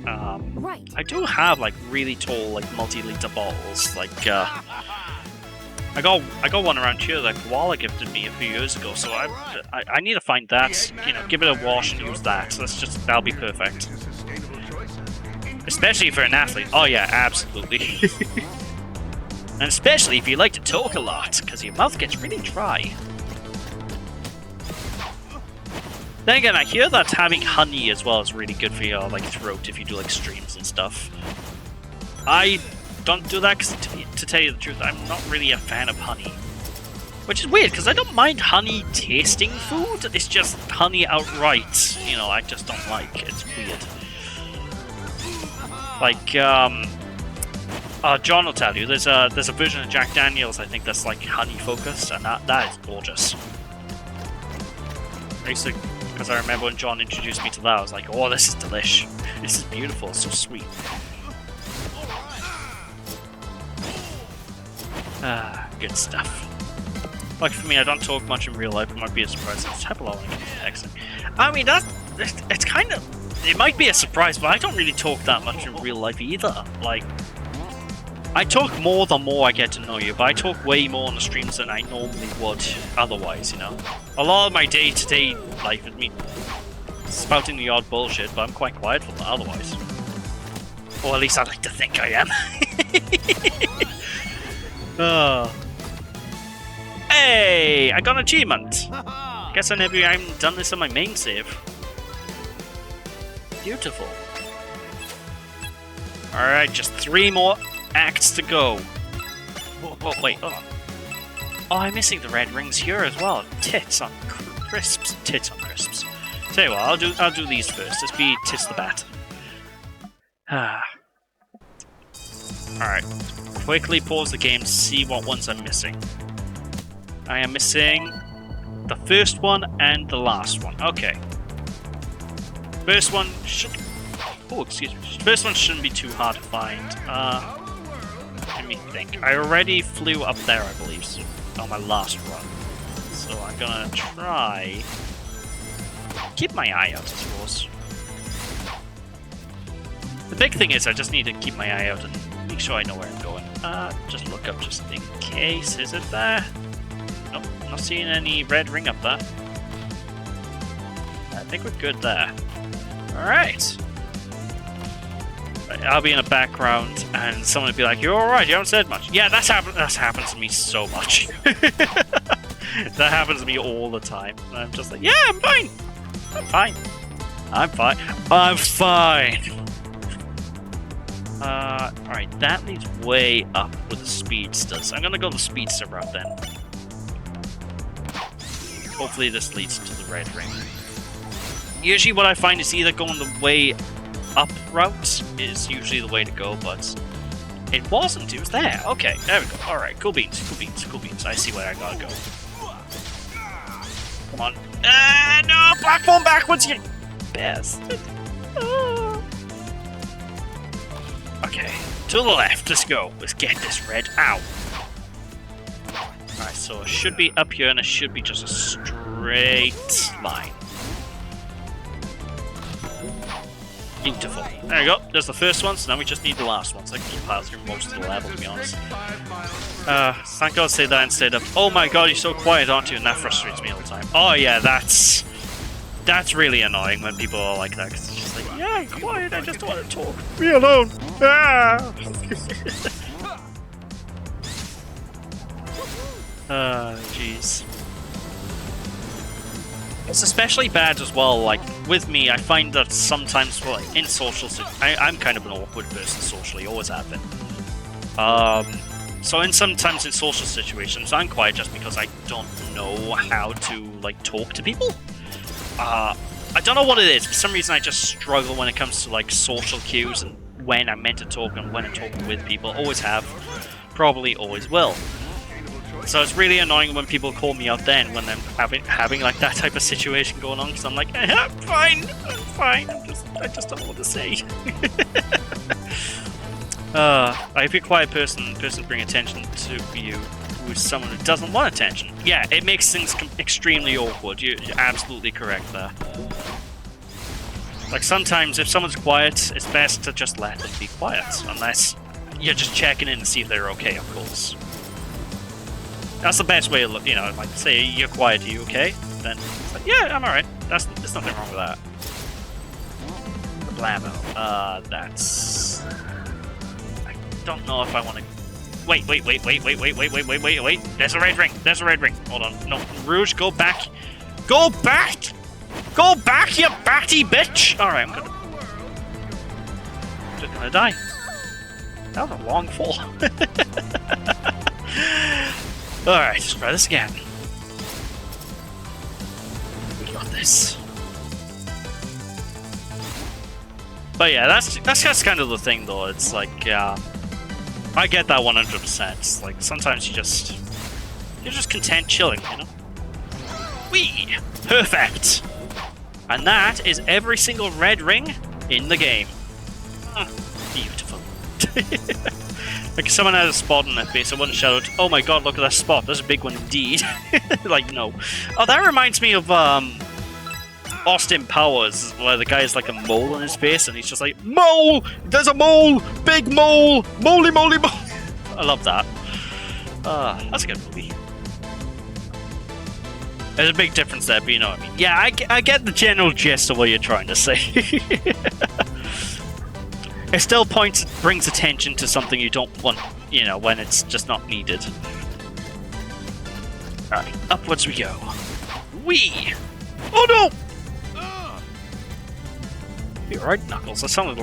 Right. I do have, like, really tall, like, multi-liter bottles. Like, I got one around here that Koala gifted me a few years ago, so I need to find that, you know, give it a wash and use that. So that'll be perfect. Especially for an athlete. Oh yeah, absolutely. And especially if you like to talk a lot, because your mouth gets really dry. Then again, I hear that having honey as well is really good for your like throat if you do like streams and stuff. I don't do that because, to tell you the truth, I'm not really a fan of honey. Which is weird, because I don't mind honey tasting food, it's just honey outright, you know, I just don't like. It's weird. Like, John will tell you, there's a version of Jack Daniels, I think, that's like honey focused, and that is gorgeous. Basically, because I remember when John introduced me to that, I was like, oh, this is delish. This is beautiful, it's so sweet. Good stuff. Like for me, I don't talk much in real life, it might be a surprise. Let's have a lot of accent. I mean, it's kind of, it might be a surprise, but I don't really talk that much in real life either. Like, I talk more the more I get to know you, but I talk way more on the streams than I normally would otherwise, you know? A lot of my day-to-day life is me spouting the odd bullshit, but I'm quite quiet for that otherwise. Or at least I'd like to think I am. Oh. Hey! I got an achievement! Guess I haven't done this on my main save. Beautiful. Alright, just 3 more acts to go. Oh, wait, hold on. Oh, I'm missing the red rings here as well. Tits on crisps. Tits on crisps. Tell you what, I'll do these first. Let's be Tits the Bat. Alright. Quickly pause the game to see what ones I'm missing. I am missing the first one and the last one. Okay. First one should... Oh, excuse me. First one shouldn't be too hard to find. Let me think. I already flew up there, I believe, so, on my last run. So I'm gonna try... keep my eye out, I suppose. The big thing is I just need to keep my eye out and make sure I know where I'm going. Just look up just in case. Is it there? Nope, not seeing any red ring up there. I think we're good there. Alright. I'll be in the background and someone will be like, "You're alright, you haven't said much." Yeah, that's happened to me so much. That happens to me all the time. And I'm just like, yeah, I'm fine. I'm fine. I'm fine. I'm fine. Alright, that leads way up with the speedsters. I'm gonna go the speedster route then. Hopefully this leads to the red ring. Usually what I find is either going the way up route is usually the way to go, but it wasn't. It was there. Okay, there we go. Alright, cool beans, cool beans, cool beans. I see where I gotta go. Come on. No! Platform backwards, you bastard! Oh. Okay, to the left. Let's go. Let's get this red. Ow! Alright, so it should be up here, and it should be just a straight line. Beautiful. There we go. There's the first one, so now we just need the last one, so I can pile through most of the level, to be honest. Thank God I say that instead of, "Oh my God, you're so quiet, aren't you?" And that frustrates me all the time. Oh yeah, that's really annoying when people are like that, because it's just like, "Yeah, I'm quiet, I just want to talk. Be alone." Ah! Jeez. It's especially bad as well, like, with me, I find that sometimes, well, like, in social I'm kind of an awkward person socially, always have been. So sometimes in social situations, I'm quiet just because I don't know how to, like, talk to people. I don't know what it is, for some reason I just struggle when it comes to, like, social cues and when I'm meant to talk and when I'm talking with people. Always have, probably always will. So it's really annoying when people call me out then when I'm having like that type of situation going on, because I'm like, I'm fine, I just don't know what to say. If you're a quiet person bring attention to you who's someone who doesn't want attention. Yeah, it makes things extremely awkward. You're absolutely correct there. Like sometimes if someone's quiet, it's best to just let them be quiet, unless you're just checking in to see if they're okay, of course. That's the best way to look, you know, like, say you're quiet, are you okay? Then it's like, yeah, I'm alright. There's nothing wrong with that. Blammo. That's... I don't know if I want to... Wait. There's a red ring. Hold on. No, Rouge, go back. Go back! Go back, you batty bitch! Alright, I'm just gonna die. That was a long fall. Alright, let's try this again. We got this. But yeah, that's kind of the thing though. It's like, I get that 100%. It's like sometimes you're just content chilling, you know? Whee! Perfect! And that is every single red ring in the game. Beautiful. Like, if someone had a spot in that base, I wouldn't shout, "Oh my God, look at that spot, that's a big one indeed." Like, no. Oh, that reminds me of, Austin Powers, where the guy has like a mole on his face, and he's just like, "Mole! There's a mole! Big mole! Moly, moly, mole!" I love that. That's a good movie. There's a big difference there, but you know what I mean. Yeah, I get the general gist of what you're trying to say. It still brings attention to something you don't want, you know, when it's just not needed. Alright, upwards we go. Whee! Oh no! You're right, Knuckles. That sounded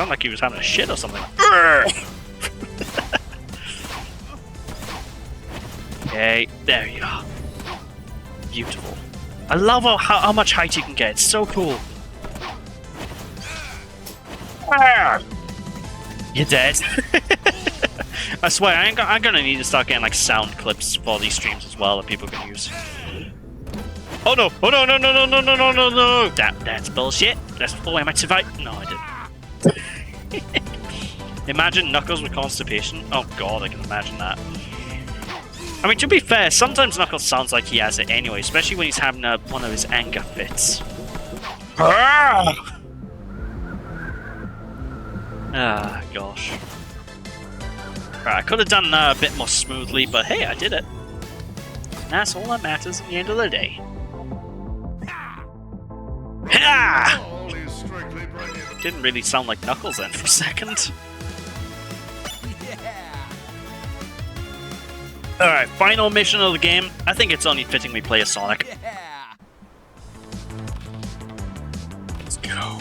like he was having a shit or something. Okay, there you are. Beautiful. I love how much height you can get. It's so cool. You're dead. I swear, I'm gonna need to start getting like sound clips for these streams as well that people can use. Oh no! Oh no! No! No! No! No! No! No! No! No! That's bullshit. Oh, I might survive. No, I didn't. Imagine Knuckles with constipation. Oh God, I can imagine that. I mean, to be fair, sometimes Knuckles sounds like he has it anyway, especially when he's having one of his anger fits. Ah, gosh. Right, I could have done that a bit more smoothly, but hey, I did it. And that's all that matters at the end of the day. Ha! didn't really sound like Knuckles then for a second. Alright, final mission of the game. I think it's only fitting we play as Sonic. Let's go.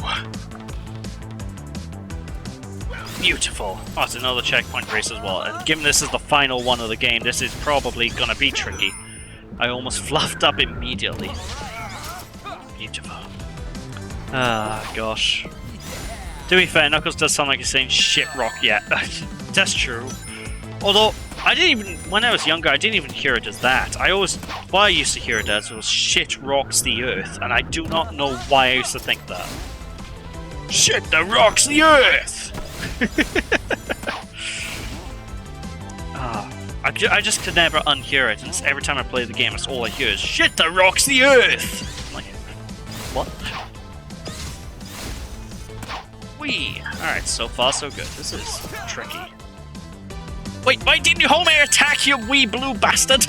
Beautiful. Oh, it's another checkpoint race as well. And given this is the final one of the game, this is probably gonna be tricky. I almost fluffed up immediately. Beautiful. Ah, gosh. To be fair, Knuckles does sound like he's saying shit rock yet. That's true. Although, I didn't even, when I was younger, I didn't even hear it as that. What I used to hear it as was shit rocks the earth, and I do not know why I used to think that. Shit that rocks the earth! I just could never unhear it, and every time I play the game, it's all I hear is shit that rocks the earth! I'm like, what? Whee! Alright, so far so good. This is tricky. Wait, why didn't you home air attack, you wee blue bastard?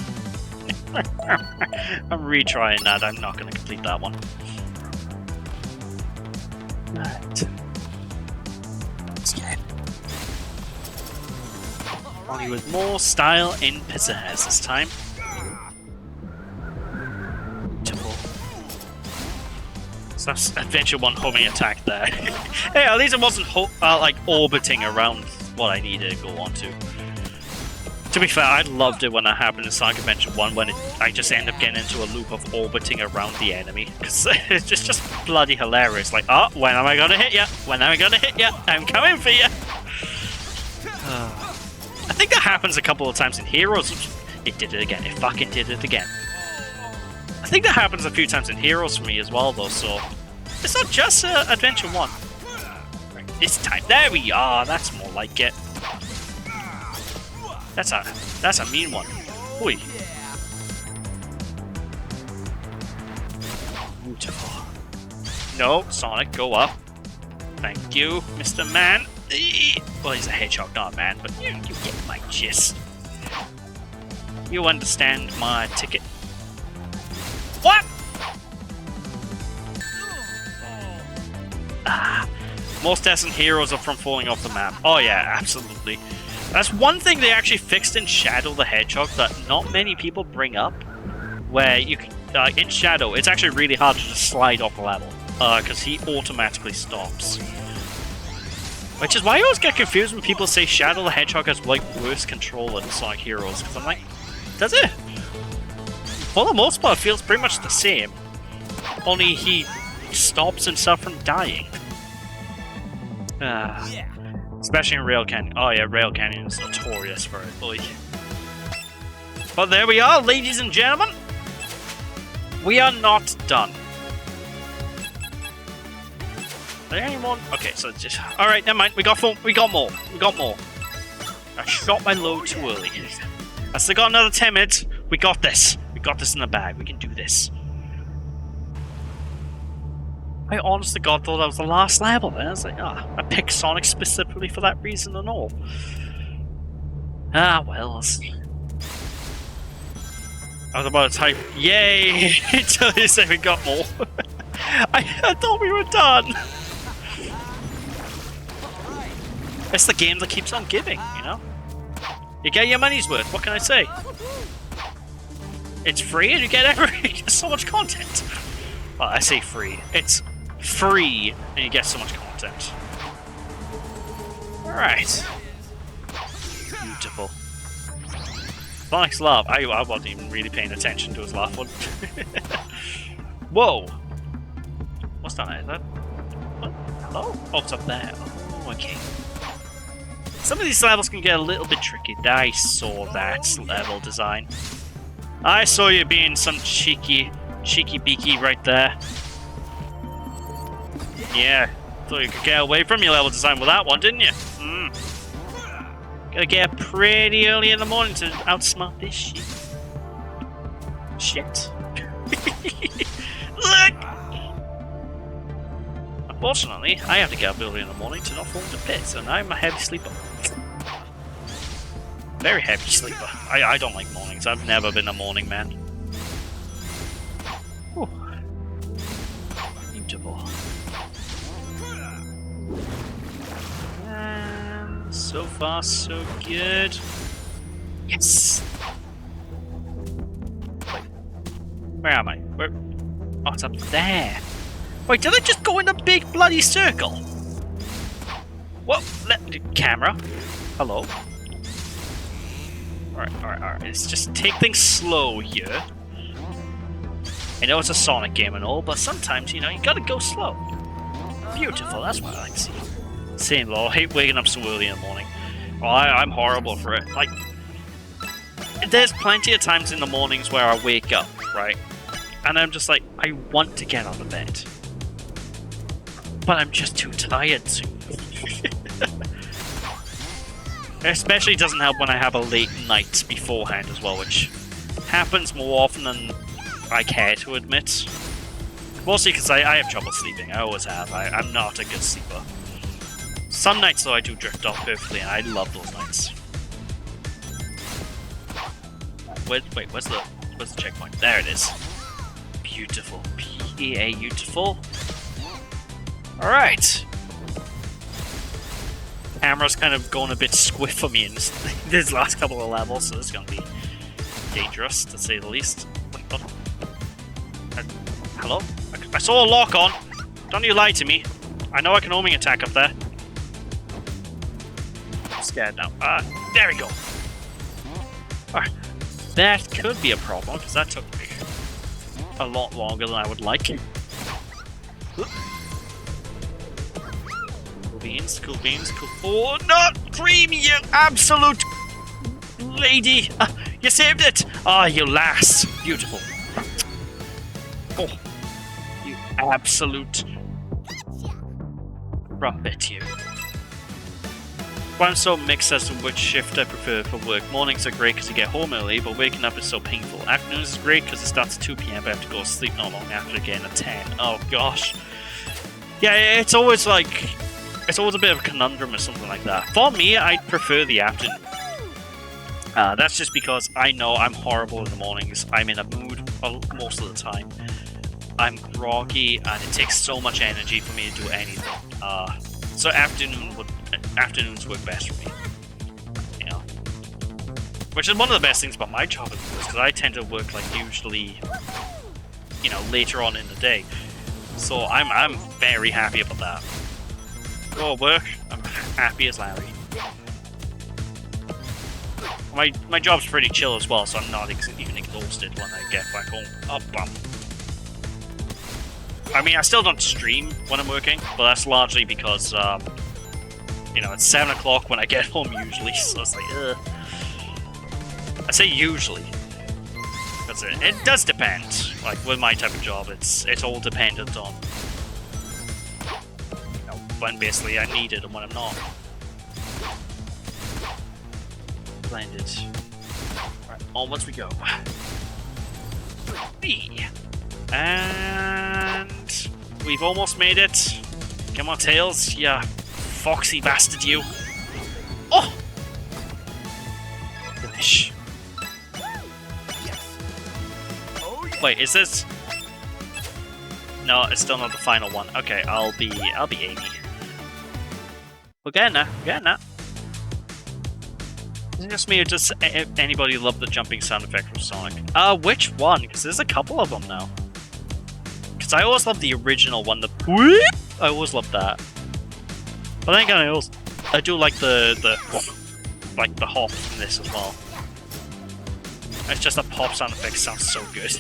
I'm retrying that, I'm not gonna complete that one. Alright. Let's get it. Only with more style and pizzazz this time. Beautiful. So that's Adventure 1 homing attack there. Hey, at least it wasn't like orbiting around what I needed to go on to. To be fair, I loved it when that happened in Sonic Adventure 1 when I just end up getting into a loop of orbiting around the enemy. Because it's just bloody hilarious. Like, oh, when am I gonna hit ya? When am I gonna hit ya? I'm coming for ya! I think that happens a couple of times in Heroes. It did it again. It fucking did it again. I think that happens a few times in Heroes for me as well, though, so... It's not just Adventure 1. Right, this time. There we are! That's more like it. That's a mean one. Oi. Beautiful. No, Sonic, go up. Thank you, Mr. Man. Well, he's a hedgehog, not a man, but you get my gist. You understand my ticket. What? Most deaths in Heroes are from falling off the map. Oh yeah, absolutely. That's one thing they actually fixed in Shadow the Hedgehog that not many people bring up. Where you can, in Shadow, it's actually really hard to just slide off a level. Because he automatically stops. Which is why I always get confused when people say Shadow the Hedgehog has like worse control than Sonic Heroes. Because I'm like, does it? For the most part, it feels pretty much the same. Only he stops himself from dying. Especially in Rail Canyon. Oh yeah, Rail Canyon is notorious for it, boy. But there we are, ladies and gentlemen. We are not done. Is there any more? Okay, so just... Alright, never mind. We got more. We got more. I shot my load too early. I still got another 10 minutes. We got this. We got this in the bag. We can do this. I honest to God thought that was the last level. And I was like, I picked Sonic specifically for that reason and all. Ah, well. I was about to type, yay! Until you say we got more. I thought we were done. It's the game that keeps on giving, you know? You get your money's worth, what can I say? It's free and you get so much content. Well, I say free. It's free and you get so much content. Alright. Beautiful. Sonic's laugh. I wasn't even really paying attention to his laugh one. Whoa! What's down there? Is that... What? Hello? Oh, it's up there. Oh, okay. Some of these levels can get a little bit tricky. I saw that level design. I saw you being some cheeky beaky right there. Yeah, thought you could get away from your level design with that one, didn't you? Gotta get up pretty early in the morning to outsmart this shit. Shit. Look! Unfortunately, I have to get up early in the morning to not fall into pits, and I'm a heavy sleeper. Very heavy sleeper. I don't like mornings. I've never been a morning man. Whew. Beautiful. So far, so good. Yes! Wait. Where am I? Where? Oh, it's up there. Wait, did I just go in a big bloody circle? What? Camera? Hello? Alright. Let's just take things slow here. I know it's a Sonic game and all, but sometimes, you know, you gotta go slow. Beautiful, that's what I like to see. Same though, I hate waking up so early in the morning. Oh, I'm horrible for it. Like, there's plenty of times in the mornings where I wake up, right? And I'm just like, I want to get out of bed. But I'm just too tired to. Especially doesn't help when I have a late night beforehand as well, which happens more often than I care to admit. Mostly because I have trouble sleeping, I always have. I'm not a good sleeper. Some nights though I do drift off perfectly and I love those nights. Wait, where's the checkpoint? There it is. Beautiful. Beautiful. Alright. Camera's kind of going a bit squiff for me in this last couple of levels, so it's gonna be dangerous to say the least. Wait, hold on. Hello? I saw a lock on. Don't you lie to me. I know I can homing attack up there. I'm scared now. There we go. Alright. That could be a problem, because that took me a lot longer than I would like. Cool beans, cool beans, cool. Oh, not Cream, you absolute lady! You saved it! Ah, you lass! Beautiful. Oh, you absolute rumpet, you. But I'm so mixed as to which shift I prefer for work. Mornings are great because you get home early, but waking up is so painful. Afternoons is great because it starts at 2 PM, but I have to go to sleep not long after again at 10. Oh gosh. Yeah, it's always like... It's always a bit of a conundrum or something like that. For me, I prefer the afternoon. That's just because I know I'm horrible in the mornings. I'm in a mood most of the time. I'm groggy, and it takes so much energy for me to do anything. So afternoons work best for me. You know, which is one of the best things about my job, because I tend to work like usually, you know, later on in the day. So I'm very happy about that. Go work, I'm happy as Larry. My job's pretty chill as well, so I'm not even exhausted when I get back home. Oh, bum. I mean, I still don't stream when I'm working, but that's largely because, you know, it's 7 o'clock when I get home usually, so it's like, I say usually. Because it does depend. Like, with my type of job, it's all dependent on, you know, when basically I need it and when I'm not. Blended. Alright, onwards we go. And we've almost made it. Come on, Tails, you foxy bastard, you. Oh! Finish. Wait, is this? No, it's still not the final one. Okay, I'll be Amy. We're getting there. Is it just me, or does anybody love the jumping sound effect from Sonic? Which one? Because there's a couple of them now. Because I always loved the original one, the whoop! I always loved that. But I think I do like the hop from this as well. It's just that pop sound effect sounds so good.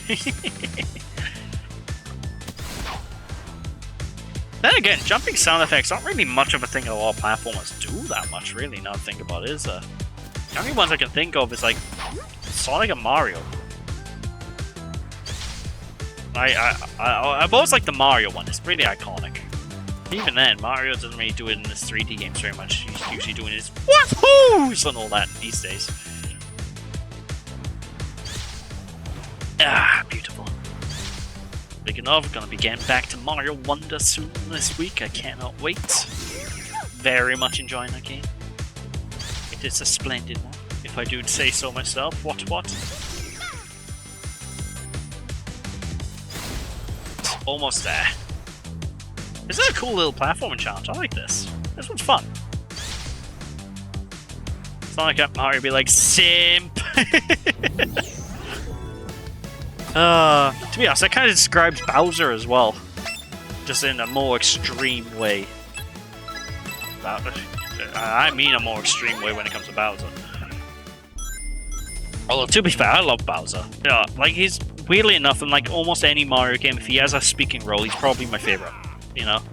Then again, jumping sound effects aren't really much of a thing that a lot of platformers do that much, really, now to think about it, is there? The only ones I can think of is like Sonic and Mario. I've always liked the Mario one, it's pretty iconic. Even then, Mario doesn't really do it in his 3D games very much. He's usually doing his wahoo's and all that these days. Ah, beautiful. Speaking of, gonna be getting back to Mario Wonder soon this week. I cannot wait. Very much enjoying that game. It is a splendid one, if I do say so myself. What? It's almost there. This is a cool little platforming challenge. I like this. This one's fun. Sonic at Mario be like, simp! To be honest, that kind of describes Bowser as well. Just in a more extreme way. I mean a more extreme way when it comes to Bowser. Although, to be fair, I love Bowser. Yeah, like, he's, weirdly enough, in like almost any Mario game, if he has a speaking role, he's probably my favorite. You know?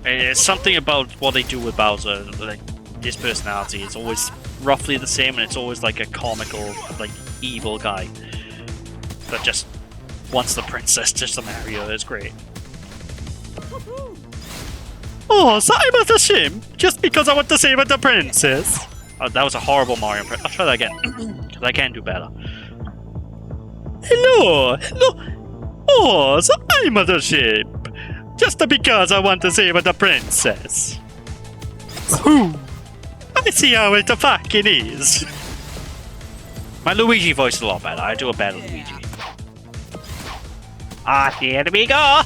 It's something about what they do with Bowser, like, his personality is always roughly the same, and it's always like a comical, like, evil guy that just wants the princess just to marry her. It's great. Oh, so I'm a shame, just because I want to save the princess. Oh, that was a horrible Mario impression. I'll try that again, because I can do better. Hello, hello. Oh, so I'm the ship, just because I want to save the princess. Ooh, I see how it fucking is. My Luigi voice is a lot better. I do a better Luigi. Ah, here we go.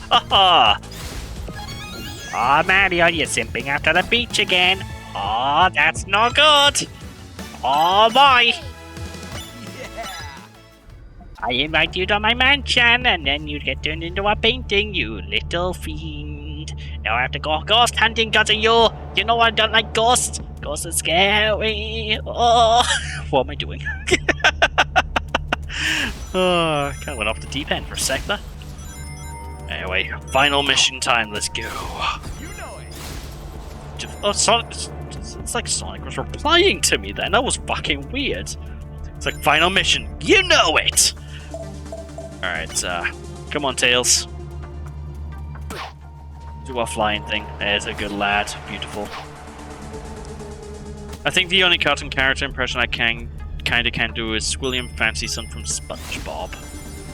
Oh, Mario, you're simping after the beach again. Oh, that's not good. Oh, boy. I invite you to my mansion, and then you get turned into a painting, you little fiend. Now I have to go ghost hunting because of you. You know I don't like ghosts. Ghosts are scary. Oh, what am I doing? Oh, I kind of went off the deep end for a sec there. Anyway, final mission time. Let's go. You know it. Oh, Sonic. It's like Sonic was replying to me then. That was fucking weird. It's like, final mission. You know it! Alright, come on, Tails. Do a flying thing. There's a good lad. Beautiful. I think the only cartoon character impression I kind of do is William Fancyson from SpongeBob.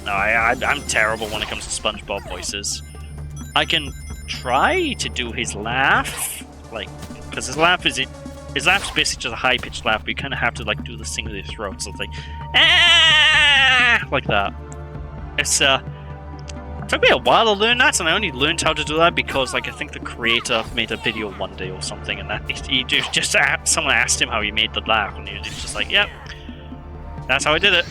No, I'm terrible when it comes to SpongeBob voices. I can try to do his laugh, like, because his laugh is basically just a high-pitched laugh, but you kind of have to like do this thing with your throat, so it's like, ah, like that. It's it took me a while to learn that, and I only learned how to do that because, like, I think the creator made a video one day or something, and that he just someone asked him how he made the laugh, and he was just like, yep, that's how I did it.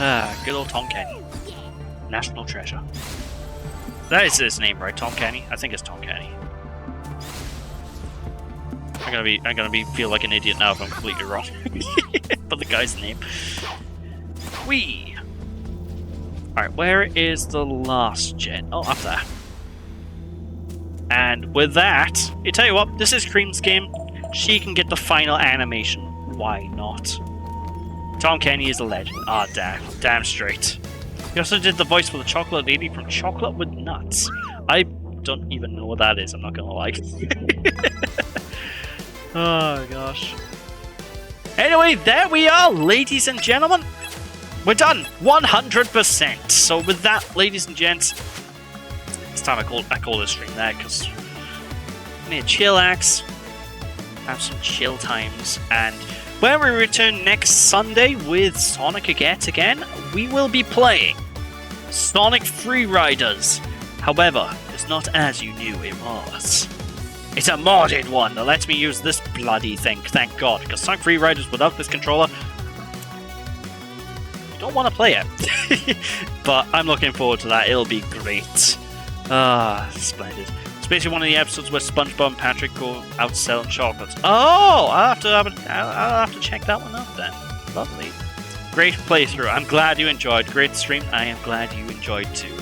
Ah, good old Tom Kenny. National treasure. That is his name, right? Tom Kenny? I think it's Tom Kenny. I'm gonna feel like an idiot now if I'm completely wrong. But the guy's name. Whee! Alright, where is the last gen? Oh, up there. And with that, you tell you what, this is Cream's game. She can get the final animation. Why not? Tom Kenny is a legend. Ah, damn straight. He also did the voice for the chocolate lady from Chocolate with Nuts. I don't even know what that is, I'm not gonna lie. Oh gosh. Anyway, there we are, ladies and gentlemen. We're done, 100%. So with that, ladies and gents, it's time I call this stream there, because I need to chillax, have some chill times, and when we return next Sunday with Sonic again, we will be playing Sonic Free Riders. However, it's not as you knew it was. It's a modded one that lets me use this bloody thing, thank God, because Sonic Free Riders without this controller, you don't want to play it. But I'm looking forward to that, it'll be great. Ah, splendid. It's basically one of the episodes where SpongeBob and Patrick go out selling chocolates. Oh, I'll have to check that one out then. Lovely. Great playthrough. I'm glad you enjoyed. Great stream. I am glad you enjoyed too.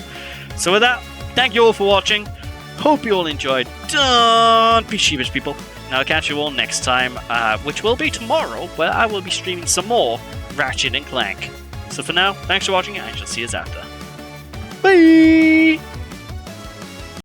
So with that, thank you all for watching. Hope you all enjoyed. Don't be sheepish, people. And I'll catch you all next time, which will be tomorrow, where I will be streaming some more Ratchet and Clank. So for now, thanks for watching, and I shall see you after. Bye!